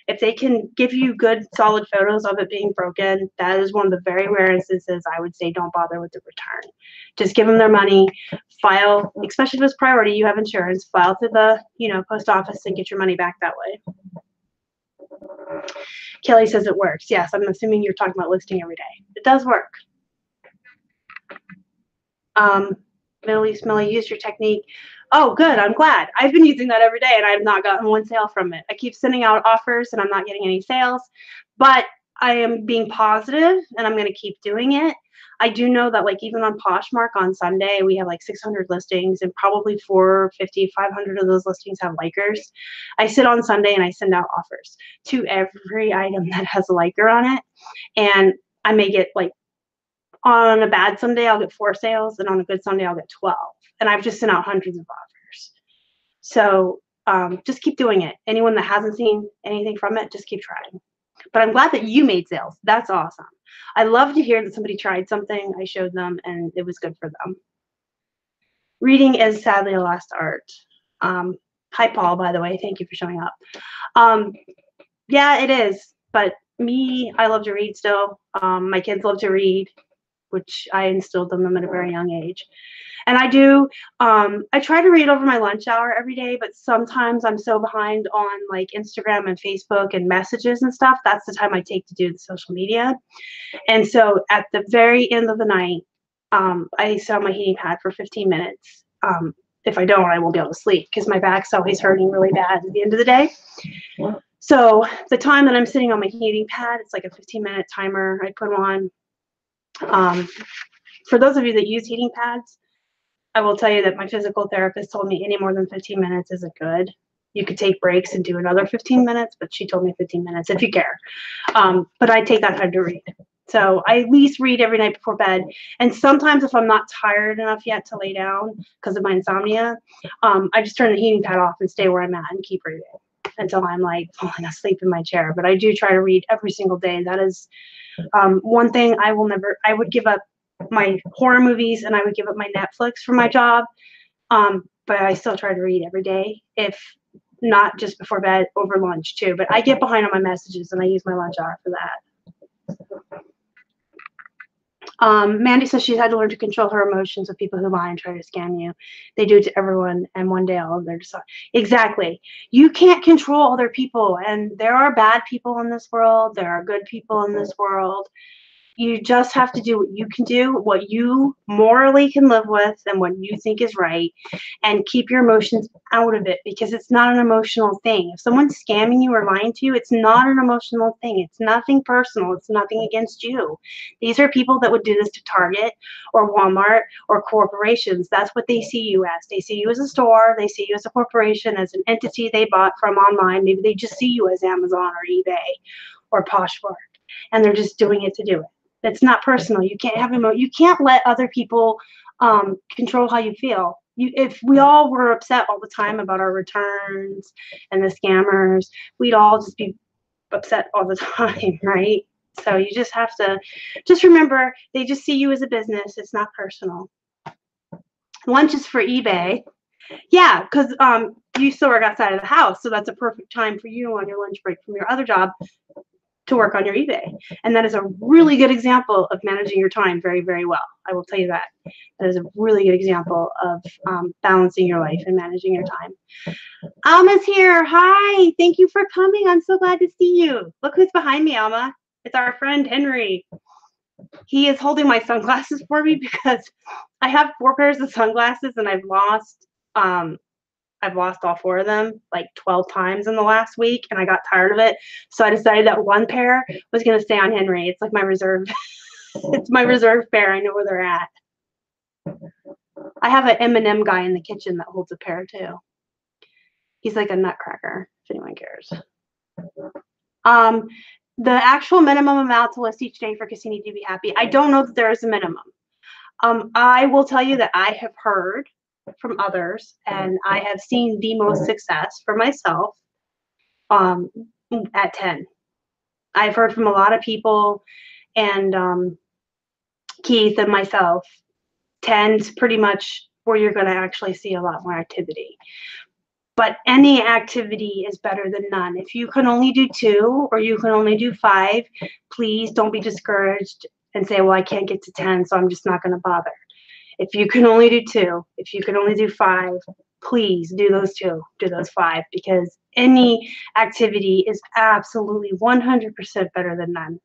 Speaker 1: If they can give you good, solid photos of it being broken, that is one of the very rare instances I would say don't bother with the return. Just give them their money, file, especially if it's priority, you have insurance, file to the post office and get your money back that way. Kelly says it works. Yes, I'm assuming you're talking about listing every day. It does work. Middle East Millie, use your technique. Oh, good. I'm glad. I've been using that every day, and I have not gotten one sale from it. I keep sending out offers, and I'm not getting any sales. But I am being positive, and I'm going to keep doing it. I do know that, like, even on Poshmark on Sunday, we have like 600 listings, and probably 450, 500 of those listings have likers. I sit on Sunday, and I send out offers to every item that has a liker on it. And I may get, like, on a bad Sunday, I'll get 4 sales, and on a good Sunday, I'll get 12. And I've just sent out hundreds of offers. So just keep doing it. Anyone that hasn't seen anything from it, just keep trying. But I'm glad that you made sales. That's awesome. I love to hear that somebody tried something, I showed them, and it was good for them. Reading is sadly a lost art. Hi, Paul, by the way. Thank you for showing up. Yeah, it is. But me, I love to read still. My kids love to read, which I instilled in them at a very young age. And I do, I try to read over my lunch hour every day, but sometimes I'm so behind on like Instagram and Facebook and messages and stuff. That's the time I take to do the social media. And so at the very end of the night, I sit on my heating pad for 15 minutes. If I don't, I won't be able to sleep because my back's always hurting really bad at the end of the day. So the time that I'm sitting on my heating pad, it's like a 15-minute timer I put on. For those of you that use heating pads, I will tell you that my physical therapist told me any more than 15 minutes isn't good. You could take breaks and do another 15 minutes, but she told me 15 minutes if you care. But I take that time to read. So I at least read every night before bed. And sometimes if I'm not tired enough yet to lay down because of my insomnia, I just turn the heating pad off and stay where I'm at and keep reading until I'm like falling asleep in my chair. But I do try to read every single day. That is one thing I would give up my horror movies and I would give up my Netflix for my job. But I still try to read every day, if not just before bed, over lunch too. But I get behind on my messages and I use my lunch hour for that. Mandy says she's had to learn to control her emotions with people who lie and try to scam you. They do it to everyone, and one day all of their exactly. You can't control other people, and there are bad people in this world. There are good people in this world. You just have to do what you can do, what you morally can live with, and what you think is right, and keep your emotions out of it, because it's not an emotional thing. If someone's scamming you or lying to you, it's not an emotional thing. It's nothing personal. It's nothing against you. These are people that would do this to Target or Walmart or corporations. That's what they see you as. They see you as a store. They see you as a corporation, as an entity they bought from online. Maybe they just see you as Amazon or eBay or Poshmark, and they're just doing it to do it. It's not personal. You can't have you can't let other people control how you feel. If we all were upset all the time about our returns and the scammers, we'd all just be upset all the time, right? So you just have to just remember, they just see you as a business. It's not personal. Lunch is for eBay. Yeah, because you still work outside of the house, so that's a perfect time for you on your lunch break from your other job to work on your eBay. And that is a really good example of managing your time very, very well. I will tell you that. That is a really good example of balancing your life and managing your time. Alma's here. Hi. Thank you for coming. I'm so glad to see you. Look who's behind me, Alma. It's our friend Henry. He is holding my sunglasses for me because I have 4 pairs of sunglasses and I've lost all 4 of them like 12 times in the last week, and I got tired of it. So I decided that 1 pair was going to stay on Henry. It's like my reserve. It's my reserve pair. I know where they're at. I have an M&M guy in the kitchen that holds a pair too. He's like a nutcracker, if anyone cares. The actual minimum amount to list each day for Cassini to be happy, I don't know that there is a minimum. I will tell you that I have heard from others, and I have seen the most success for myself at 10. I've heard from a lot of people, and Keith and myself, 10's pretty much where you're going to actually see a lot more activity. But any activity is better than none. If you can only do 2 or you can only do 5, please don't be discouraged and say, well, I can't get to 10, so I'm just not going to bother. If you can only do 2, if you can only do 5, please do those 2, do those 5, because any activity is absolutely 100% better than none.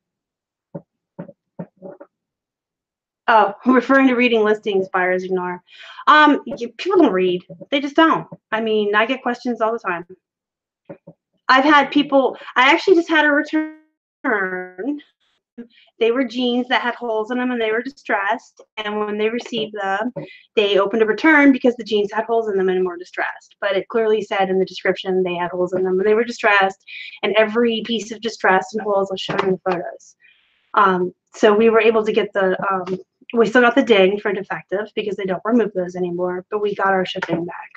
Speaker 1: Oh, referring to reading listings, buyers ignore. People don't read. They just don't. I mean, I get questions all the time. I've had people, I actually just had a return. They were jeans that had holes in them and they were distressed. And when they received them, they opened a return because the jeans had holes in them and were distressed. But it clearly said in the description they had holes in them and they were distressed. And every piece of distress and holes was shown in the photos. So we were able to get we still got the ding for defective because they don't remove those anymore, but we got our shipping back.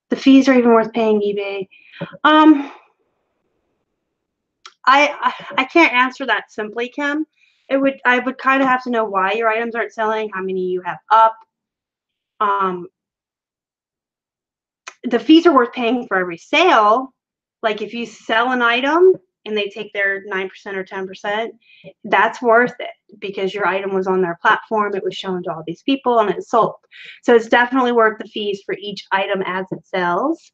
Speaker 1: The fees are even worth paying eBay. I can't answer that simply, Kim. I would kind of have to know why your items aren't selling, how many you have up. The fees are worth paying for every sale. Like if you sell an item and they take their 9% or 10%, that's worth it because your item was on their platform, it was shown to all these people, and it sold. So it's definitely worth the fees for each item as it sells.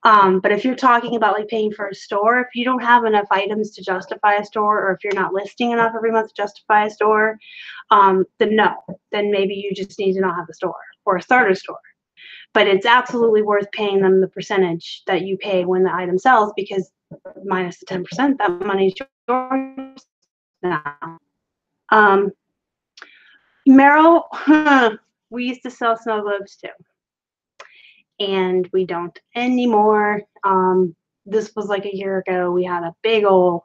Speaker 1: But if you're talking about like paying for a store, if you don't have enough items to justify a store, or if you're not listing enough every month to justify a store, then no. Then maybe you just need to not have a store or start a store. But it's absolutely worth paying them the percentage that you pay when the item sells, because minus the 10%, that money is yours now. Meryl, we used to sell snow globes too, and we don't anymore. This was like a year ago. We had a big old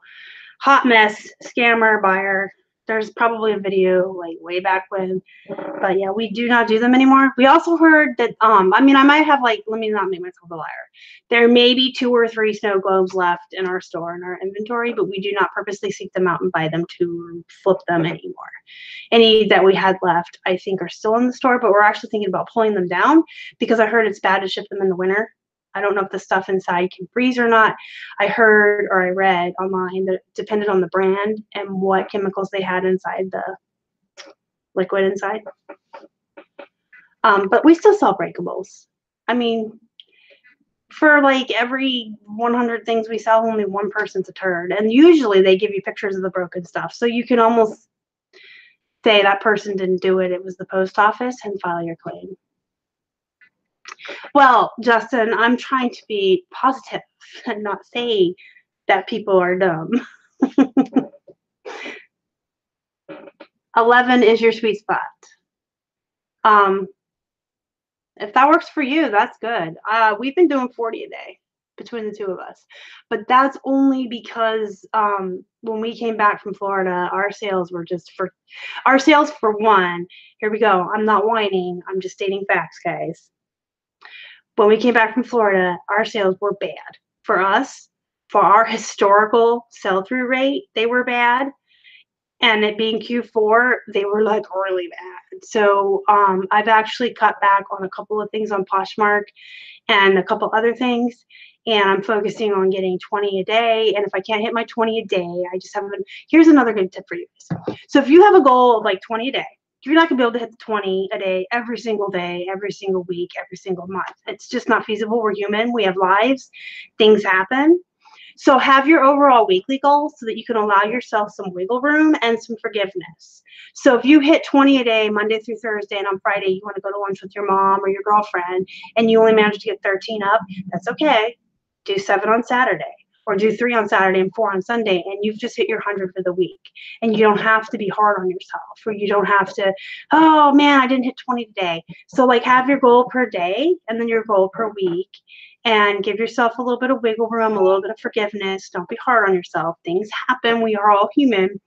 Speaker 1: hot mess scammer buyer. There's probably a video like way back when, but yeah, we do not do them anymore. We also heard that, I mean, I might have like, let me not make myself a liar. There may be 2 or 3 snow globes left in our store, in our inventory, but we do not purposely seek them out and buy them to flip them anymore. Any that we had left, I think, are still in the store, but we're actually thinking about pulling them down because I heard it's bad to ship them in the winter. I don't know if the stuff inside can freeze or not. I heard or I read online that it depended on the brand and what chemicals they had inside the liquid inside. But we still sell breakables. I mean, for like every 100 things we sell, only one person's a turd. And usually they give you pictures of the broken stuff. So you can almost say that person didn't do it. It was the post office, and file your claim. Well, Justin, I'm trying to be positive and not say that people are dumb. 11 is your sweet spot. If that works for you, that's good. We've been doing 40 a day between the two of us, but that's only because when we came back from Florida, our sales were for one. Here we go. I'm not whining. I'm just stating facts, guys. When we came back from Florida, our sales were bad. For us, for our historical sell-through rate, they were bad. And it being Q4, they were like really bad. So I've actually cut back on a couple of things on Poshmark and a couple other things. And I'm focusing on getting 20 a day. And if I can't hit my 20 a day, I just haven't. Here's another good tip for you guys. So if you have a goal of like 20 a day, you're not gonna be able to hit the 20 a day, every single week, every single month. It's just not feasible. We're human. We have lives. Things happen. So have your overall weekly goals so that you can allow yourself some wiggle room and some forgiveness. So if you hit 20 a day, Monday through Thursday, and on Friday you want to go to lunch with your mom or your girlfriend, and you only manage to get 13 up, that's okay. Do 7 on Saturday, or do 3 on Saturday and 4 on Sunday, and you've just hit your 100 for the week. And you don't have to be hard on yourself, or you don't have to, oh man, I didn't hit 20 today. So like have your goal per day and then your goal per week. And give yourself a little bit of wiggle room, a little bit of forgiveness. Don't be hard on yourself. Things happen. We are all human.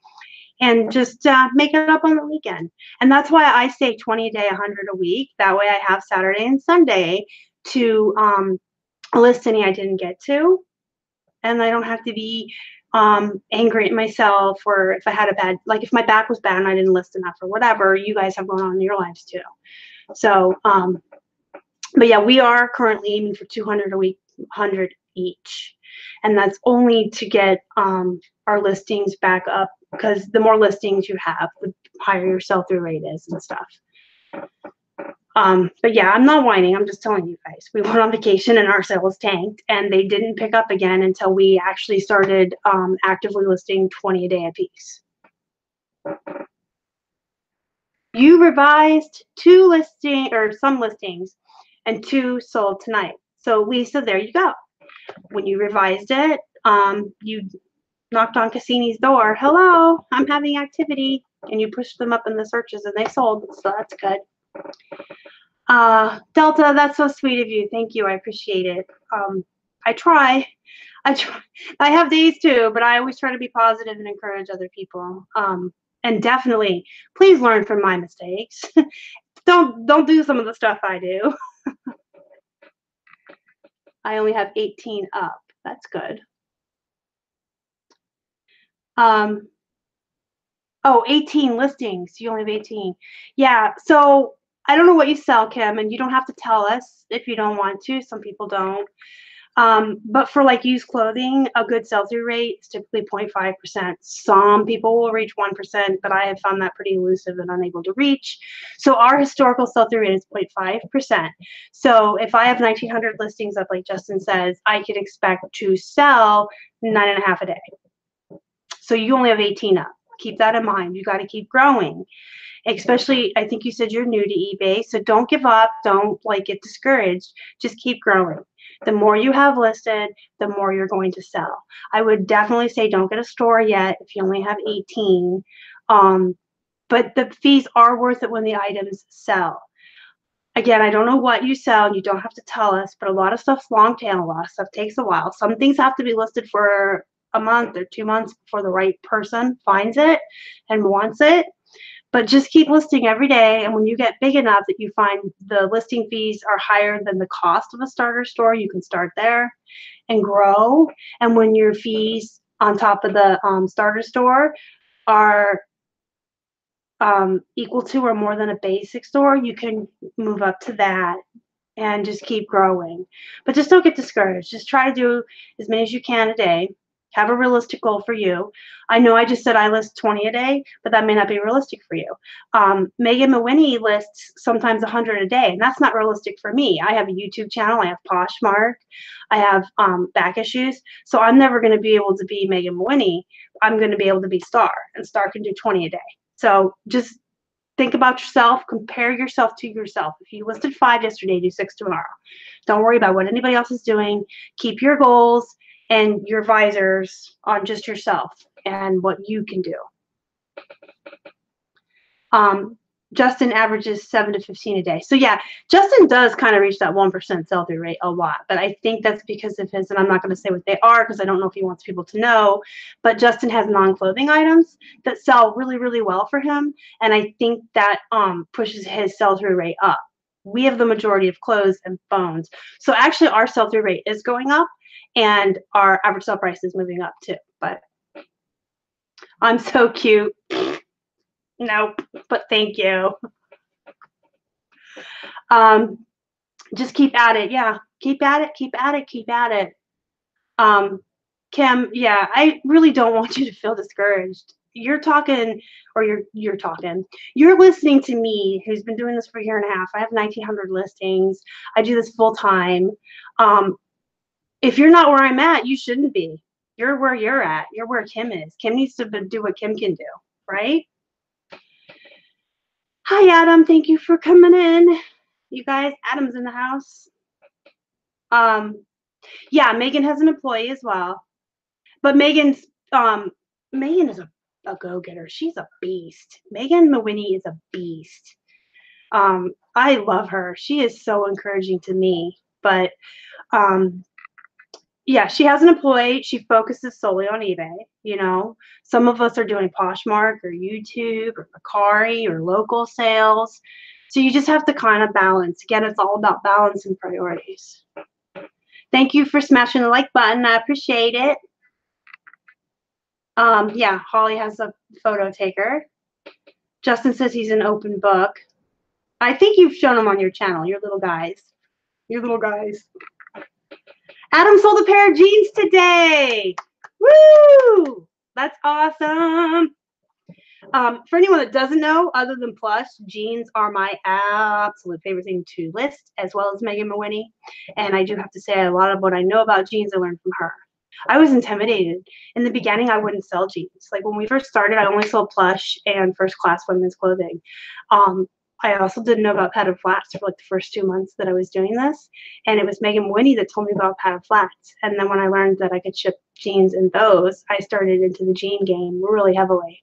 Speaker 1: And just make it up on the weekend. And that's why I say 20 a day, 100 a week. That way I have Saturday and Sunday to list any I didn't get to. And I don't have to be angry at myself, or if I had a bad, like if my back was bad and I didn't list enough or whatever you guys have going on in your lives too. So, but yeah, we are currently aiming for 200 a week, 100 each. And that's only to get our listings back up, because the more listings you have, the higher your sell-through rate is and stuff. But yeah, I'm not whining. I'm just telling you guys. We went on vacation and our sales tanked, and they didn't pick up again until we actually started actively listing 20 a day a piece. You revised some listings, and 2 sold tonight. So Lisa, there you go. When you revised it, you knocked on Cassini's door. Hello, I'm having activity. And you pushed them up in the searches and they sold. So that's good. Delta, that's so sweet of you. Thank you. I appreciate it. I try. I have days too, but I always try to be positive and encourage other people. And definitely, please learn from my mistakes. Don't do some of the stuff I do. I only have 18 up. That's good. Oh, 18 listings. You only have 18. Yeah. So I don't know what you sell, Kim, and you don't have to tell us if you don't want to. Some people don't. But for like used clothing, a good sell-through rate is typically 0.5%. Some people will reach 1%, but I have found that pretty elusive and unable to reach. So our historical sell-through rate is 0.5%. So if I have 1,900 listings up, like Justin says, I could expect to sell 9.5 a day. So you only have 18 up. Keep that in mind. You got to keep growing. Especially, I think you said you're new to eBay, so don't give up. Don't like get discouraged. Just keep growing. The more you have listed, the more you're going to sell. I would definitely say don't get a store yet if you only have 18. But the fees are worth it when the items sell. Again, I don't know what you sell, and you don't have to tell us, but a lot of stuff's long tail. A lot of stuff takes a while. Some things have to be listed for a month or 2 months before the right person finds it and wants it. But just keep listing every day, and when you get big enough that you find the listing fees are higher than the cost of a starter store, you can start there and grow. And when your fees on top of the starter store are equal to or more than a basic store, you can move up to that and just keep growing. But just don't get discouraged. Just try to do as many as you can a day. Have a realistic goal for you. I know I just said I list 20 a day, but that may not be realistic for you. Megan Mawhinney lists sometimes 100 a day, and that's not realistic for me. I have a YouTube channel. I have Poshmark. I have back issues. So I'm never going to be able to be Megan Mawhinney. I'm going to be able to be Star, and Star can do 20 a day. So just think about yourself. Compare yourself to yourself. If you listed 5 yesterday, do 6 tomorrow. Don't worry about what anybody else is doing. Keep your goals and your visors on just yourself and what you can do. Justin averages 7 to 15 a day. So yeah, Justin does kind of reach that 1% sell-through rate a lot, but I think that's because of his, and I'm not going to say what they are because I don't know if he wants people to know, but Justin has non-clothing items that sell really, really well for him, and I think that pushes his sell-through rate up. We have the majority of clothes and phones. So actually our sell-through rate is going up and our average sell price is moving up too, but I'm so cute. Nope, but thank you. Just keep at it. Yeah, keep at it, keep at it, keep at it. Kim, yeah, I really don't want you to feel discouraged. You're talking, or you're talking. You're listening to me, who's been doing this for a year and a half. I have 1,900 listings. I do this full time. If you're not where I'm at, you shouldn't be. You're where you're at. You're where Kim is. Kim needs to do what Kim can do, right? Hi, Adam. Thank you for coming in. You guys, Adam's in the house. Yeah, Megan has an employee as well. But Megan is a go-getter. She's a beast. Megan Mawhinney is a beast. I love her. She is so encouraging to me. But yeah, she has an employee. She focuses solely on eBay. You know, some of us are doing Poshmark or YouTube or Boxery or local sales. So you just have to kind of balance. Again, it's all about balance and priorities. Thank you for smashing the like button. I appreciate it. Yeah, Holly has a photo taker. Justin says he's an open book. I think you've shown him on your channel, your little guys. Your little guys. Adam sold a pair of jeans today. Woo! That's awesome. For anyone that doesn't know, other than plush, jeans are my absolute favorite thing to list, as well as Megan Mawhinney. And I do have to say, a lot of what I know about jeans I learned from her. I was intimidated. In the beginning, I wouldn't sell jeans. Like when we first started, I only sold plush and first class women's clothing. I also didn't know about padded flats for like the first 2 months that I was doing this. And it was Megan Mawhinney that told me about padded flats. And then when I learned that I could ship jeans in those, I started into the jean game really heavily.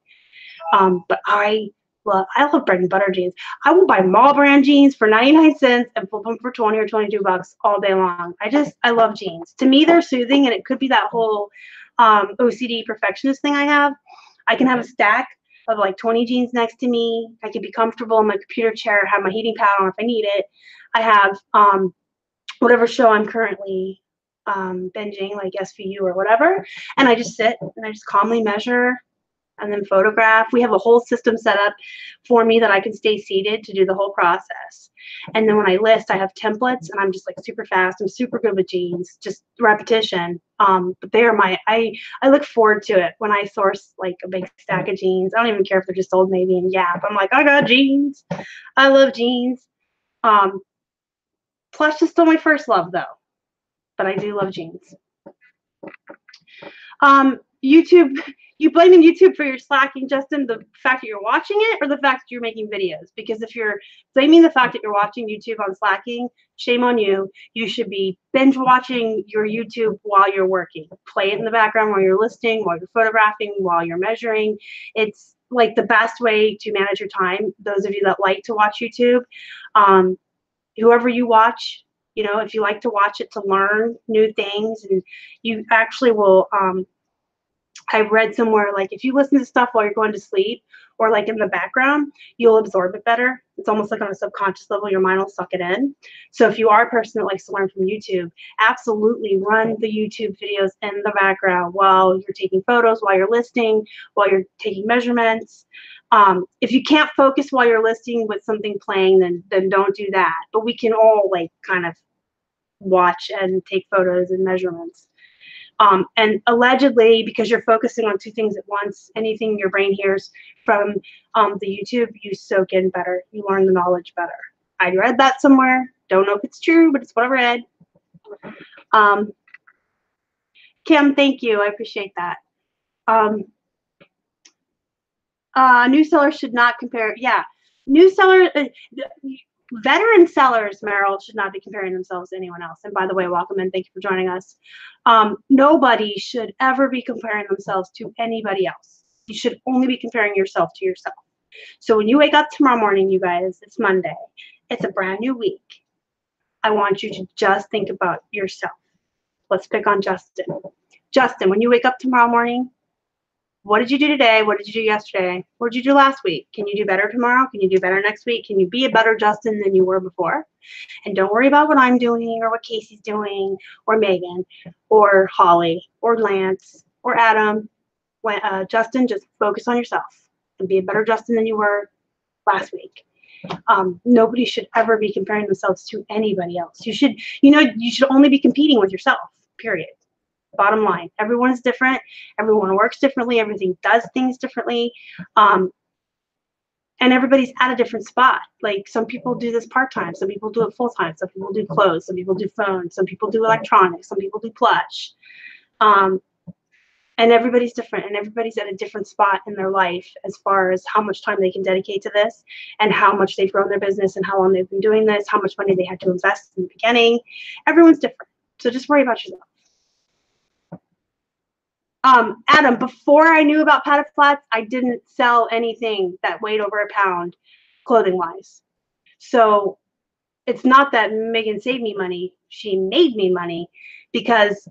Speaker 1: But I love bread and butter jeans. I will buy mall brand jeans for 99 cents and flip them for 20 or 22 bucks all day long. I love jeans. To me, they're soothing, and it could be that whole OCD perfectionist thing I have. I can have a stack of like 20 jeans next to me. I can be comfortable in my computer chair, have my heating pad on if I need it. I have whatever show I'm currently binging, like SVU or whatever, and I just sit and I just calmly measure and then photograph. We have a whole system set up for me that I can stay seated to do the whole process. And then when I list, I have templates, and I'm just like super fast. I'm super good with jeans, just repetition. But they are I look forward to it when I source like a big stack of jeans. I don't even care if they're just Old Navy and Gap. I'm like, I got jeans. I love jeans. Plush is still my first love though, but I do love jeans. YouTube, you blaming YouTube for your slacking, Justin, the fact that you're watching it or the fact that you're making videos? Because if you're blaming the fact that you're watching YouTube on slacking, shame on you. You should be binge watching your YouTube while you're working. Play it in the background while you're listening, while you're photographing, while you're measuring. It's like the best way to manage your time. Those of you that like to watch YouTube, whoever you watch, you know, if you like to watch it to learn new things, and you actually will, I read somewhere, like if you listen to stuff while you're going to sleep or like in the background, you'll absorb it better. It's almost like on a subconscious level, your mind will suck it in. So if you are a person that likes to learn from YouTube, absolutely run the YouTube videos in the background while you're taking photos, while you're listing, while you're taking measurements. If you can't focus while you're listing with something playing, then don't do that. But we can all like kind of watch and take photos and measurements. And allegedly, because you're focusing on two things at once, anything your brain hears from the YouTube, you soak in better. You learn the knowledge better. I read that somewhere. Don't know if it's true, but it's what I read. Kim, thank you. I appreciate that. New sellers should not compare. Yeah, new sellers, veteran sellers, Meryl, should not be comparing themselves to anyone else. And by the way, welcome and thank you for joining us. Nobody should ever be comparing themselves to anybody else. You should only be comparing yourself to yourself. So when you wake up tomorrow morning, you guys, it's Monday. It's a brand new week. I want you to just think about yourself. Let's pick on Justin. Justin, when you wake up tomorrow morning, what did you do today? What did you do yesterday? What did you do last week? Can you do better tomorrow? Can you do better next week? Can you be a better Justin than you were before? And don't worry about what I'm doing or what Casey's doing or Megan or Holly or Lance or Adam. Justin, just focus on yourself and be a better Justin than you were last week. Nobody should ever be comparing themselves to anybody else. You should only be competing with yourself, period. Bottom line, everyone is different. Everyone works differently. Everything does things differently. And everybody's at a different spot. Like some people do this part-time. Some people do it full-time. Some people do clothes. Some people do phones. Some people do electronics. Some people do plush. And everybody's different. And everybody's at a different spot in their life as far as how much time they can dedicate to this and how much they've grown their business and how long they've been doing this, how much money they had to invest in the beginning. Everyone's different. So just worry about yourself. Adam, before I knew about padded flats, I didn't sell anything that weighed over a pound clothing wise. So it's not that Megan saved me money. She made me money because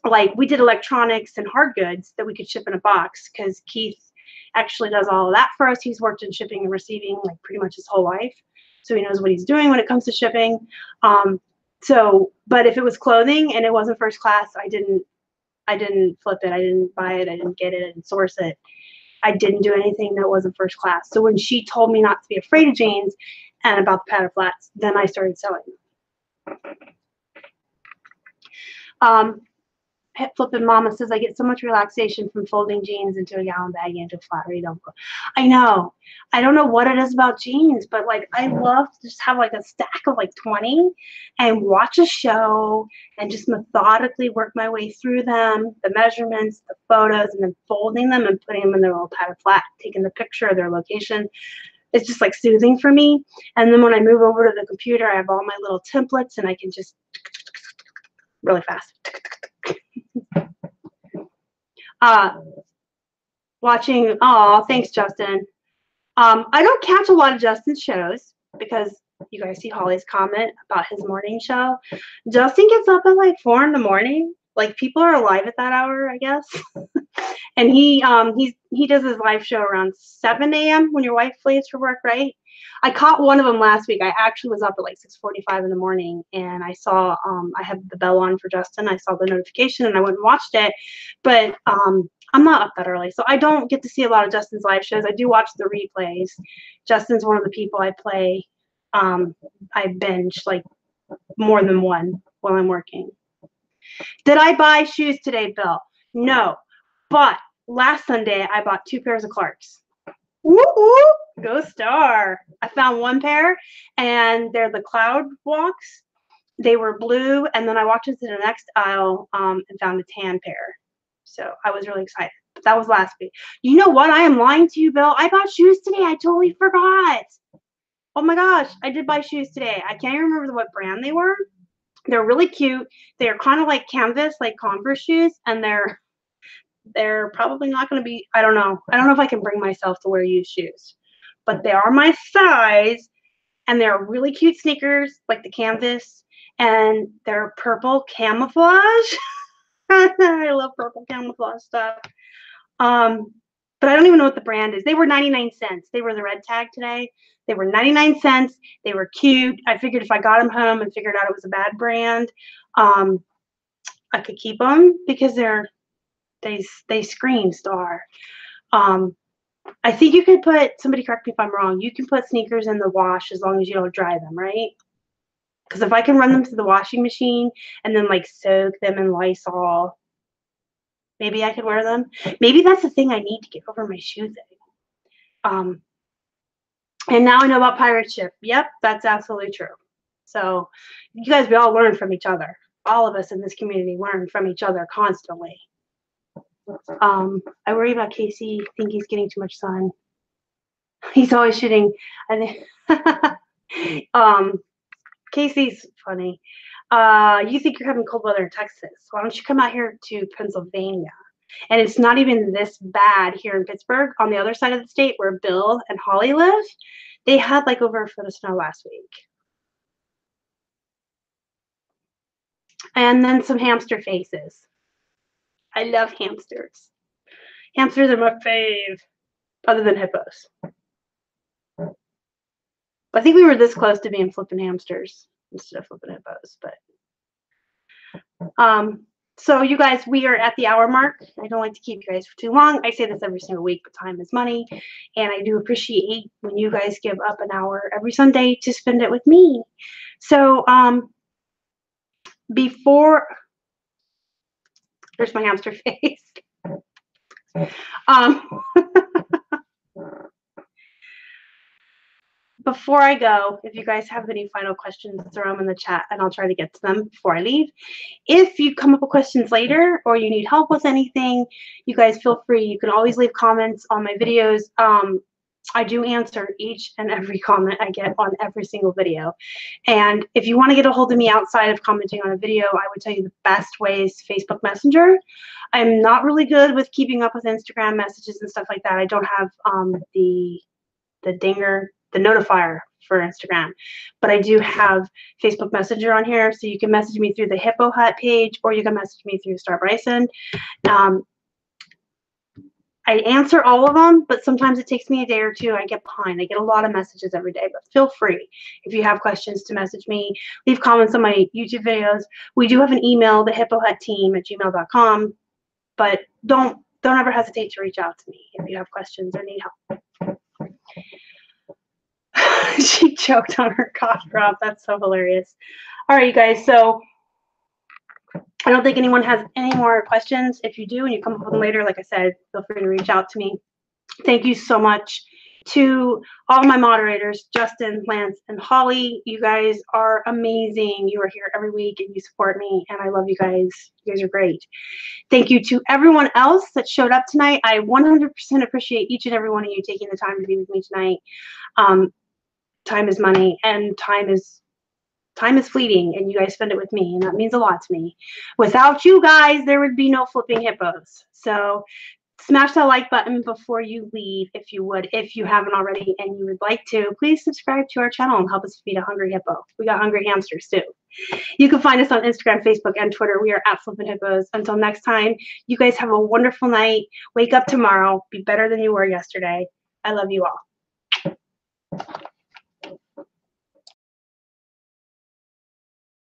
Speaker 1: like we did electronics and hard goods that we could ship in a box because Keith actually does all of that for us. He's worked in shipping and receiving like pretty much his whole life. So he knows what he's doing when it comes to shipping. But if it was clothing and it wasn't first class, I didn't flip it. I didn't buy it. I didn't get it. I didn't source it. I didn't do anything that wasn't first class. So when she told me not to be afraid of jeans and about the padded flats, then I started selling. Flippin' Mama says, I get so much relaxation from folding jeans into a gallon bag into a flat or you don't go. I know. I don't know what it is about jeans, but like I love to just have like a stack of like 20 and watch a show and just methodically work my way through them, the measurements, the photos, and then folding them and putting them in their little padded flat, taking the picture of their location. It's just like soothing for me. And then when I move over to the computer, I have all my little templates and I can just really fast. Watching, oh, thanks, Justin. I don't catch a lot of Justin's shows because you guys see Holly's comment about his morning show. Justin gets up at like 4 in the morning. Like people are alive at that hour, I guess. And he does his live show around 7 a.m. when your wife leaves for work, right? I caught one of them last week. I actually was up at like 6:45 in the morning and I saw, I had the bell on for Justin. I saw the notification and I went and watched it, but I'm not up that early. So I don't get to see a lot of Justin's live shows. I do watch the replays. Justin's one of the people I play. I binge like more than one while I'm working. Did I buy shoes today, Bill? No, but last Sunday I bought 2 pairs of Clarks. Woo-hoo! Go Star. I found 1 pair and they're the Cloud Walks. They were blue and then I walked into the next aisle and found a tan pair. So I was really excited. But that was last week. You know what? I am lying to you, Bill. I bought shoes today. I totally forgot. Oh my gosh. I did buy shoes today. I can't even remember what brand they were. They're really cute. They're kind of like canvas, like Converse shoes. And they're probably not going to be, I don't know. I don't know if I can bring myself to wear used shoes. But they are my size. And they're really cute sneakers, like the canvas. And they're purple camouflage. I love purple camouflage stuff. But I don't even know what the brand is. They were 99 cents. They were the red tag today. They were 99 cents. They were cute. I figured if I got them home and figured out it was a bad brand, I could keep them because they scream Star. I think you could put, somebody correct me if I'm wrong, you can put sneakers in the wash as long as you don't dry them, right? Because if I can run them through the washing machine and then like soak them in Lysol, maybe I could wear them. Maybe that's the thing I need to get over my shoe thing. And now I know about pirate ship. Yep, that's absolutely true. So you guys, we all learn from each other. All of us in this community learn from each other constantly. I worry about Casey. I think he's getting too much sun. He's always shooting. I think Casey's funny. You think you're having cold weather in Texas. Why don't you come out here to Pennsylvania? And it's not even this bad here in Pittsburgh. On the other side of the state where Bill and Holly live, they had like over a foot of snow last week. And then some hamster faces. I love hamsters. Hamsters are my fave, other than hippos. I think we were this close to being flipping hamsters instead of flipping hippos, but so you guys, we are at the hour mark. I don't like to keep you guys for too long. I say this every single week, but time is money, and I do appreciate when you guys give up an hour every Sunday to spend it with me. So before, there's my hamster face. Before I go, if you guys have any final questions, throw them in the chat and I'll try to get to them before I leave. If you come up with questions later or you need help with anything, you guys feel free. You can always leave comments on my videos. I do answer each and every comment I get on every single video. And if you want to get a hold of me outside of commenting on a video, I would tell you the best way is Facebook Messenger. I'm not really good with keeping up with Instagram messages and stuff like that. I don't have the dinger, the notifier for Instagram, but I do have Facebook Messenger on here, so you can message me through the Hippo Hut page or you can message me through Star Bryson. I answer all of them, but sometimes it takes me a day or two. I get behind. I get a lot of messages every day, but feel free if you have questions to message me. Leave comments on my YouTube videos. We do have an email, thehippohutteam@gmail.com, but don't ever hesitate to reach out to me if you have questions or need help. She choked on her cough drop. That's so hilarious. All right, you guys. So I don't think anyone has any more questions. If you do and you come up with them later, like I said, feel free to reach out to me. Thank you so much to all my moderators, Justin, Lance, and Holly. You guys are amazing. You are here every week and you support me, and I love you guys. You guys are great. Thank you to everyone else that showed up tonight. I 100% appreciate each and every one of you taking the time to be with me tonight. Time is money, and time is fleeting, and you guys spend it with me, and that means a lot to me. Without you guys, there would be no flipping hippos. So smash that like button before you leave, if you would. If you haven't already and you would like to, please subscribe to our channel and help us feed a hungry hippo. We got hungry hamsters too. You can find us on Instagram, Facebook, and Twitter. We are @Flippin' Hippos. Until next time, you guys have a wonderful night. Wake up tomorrow. Be better than you were yesterday. I love you all.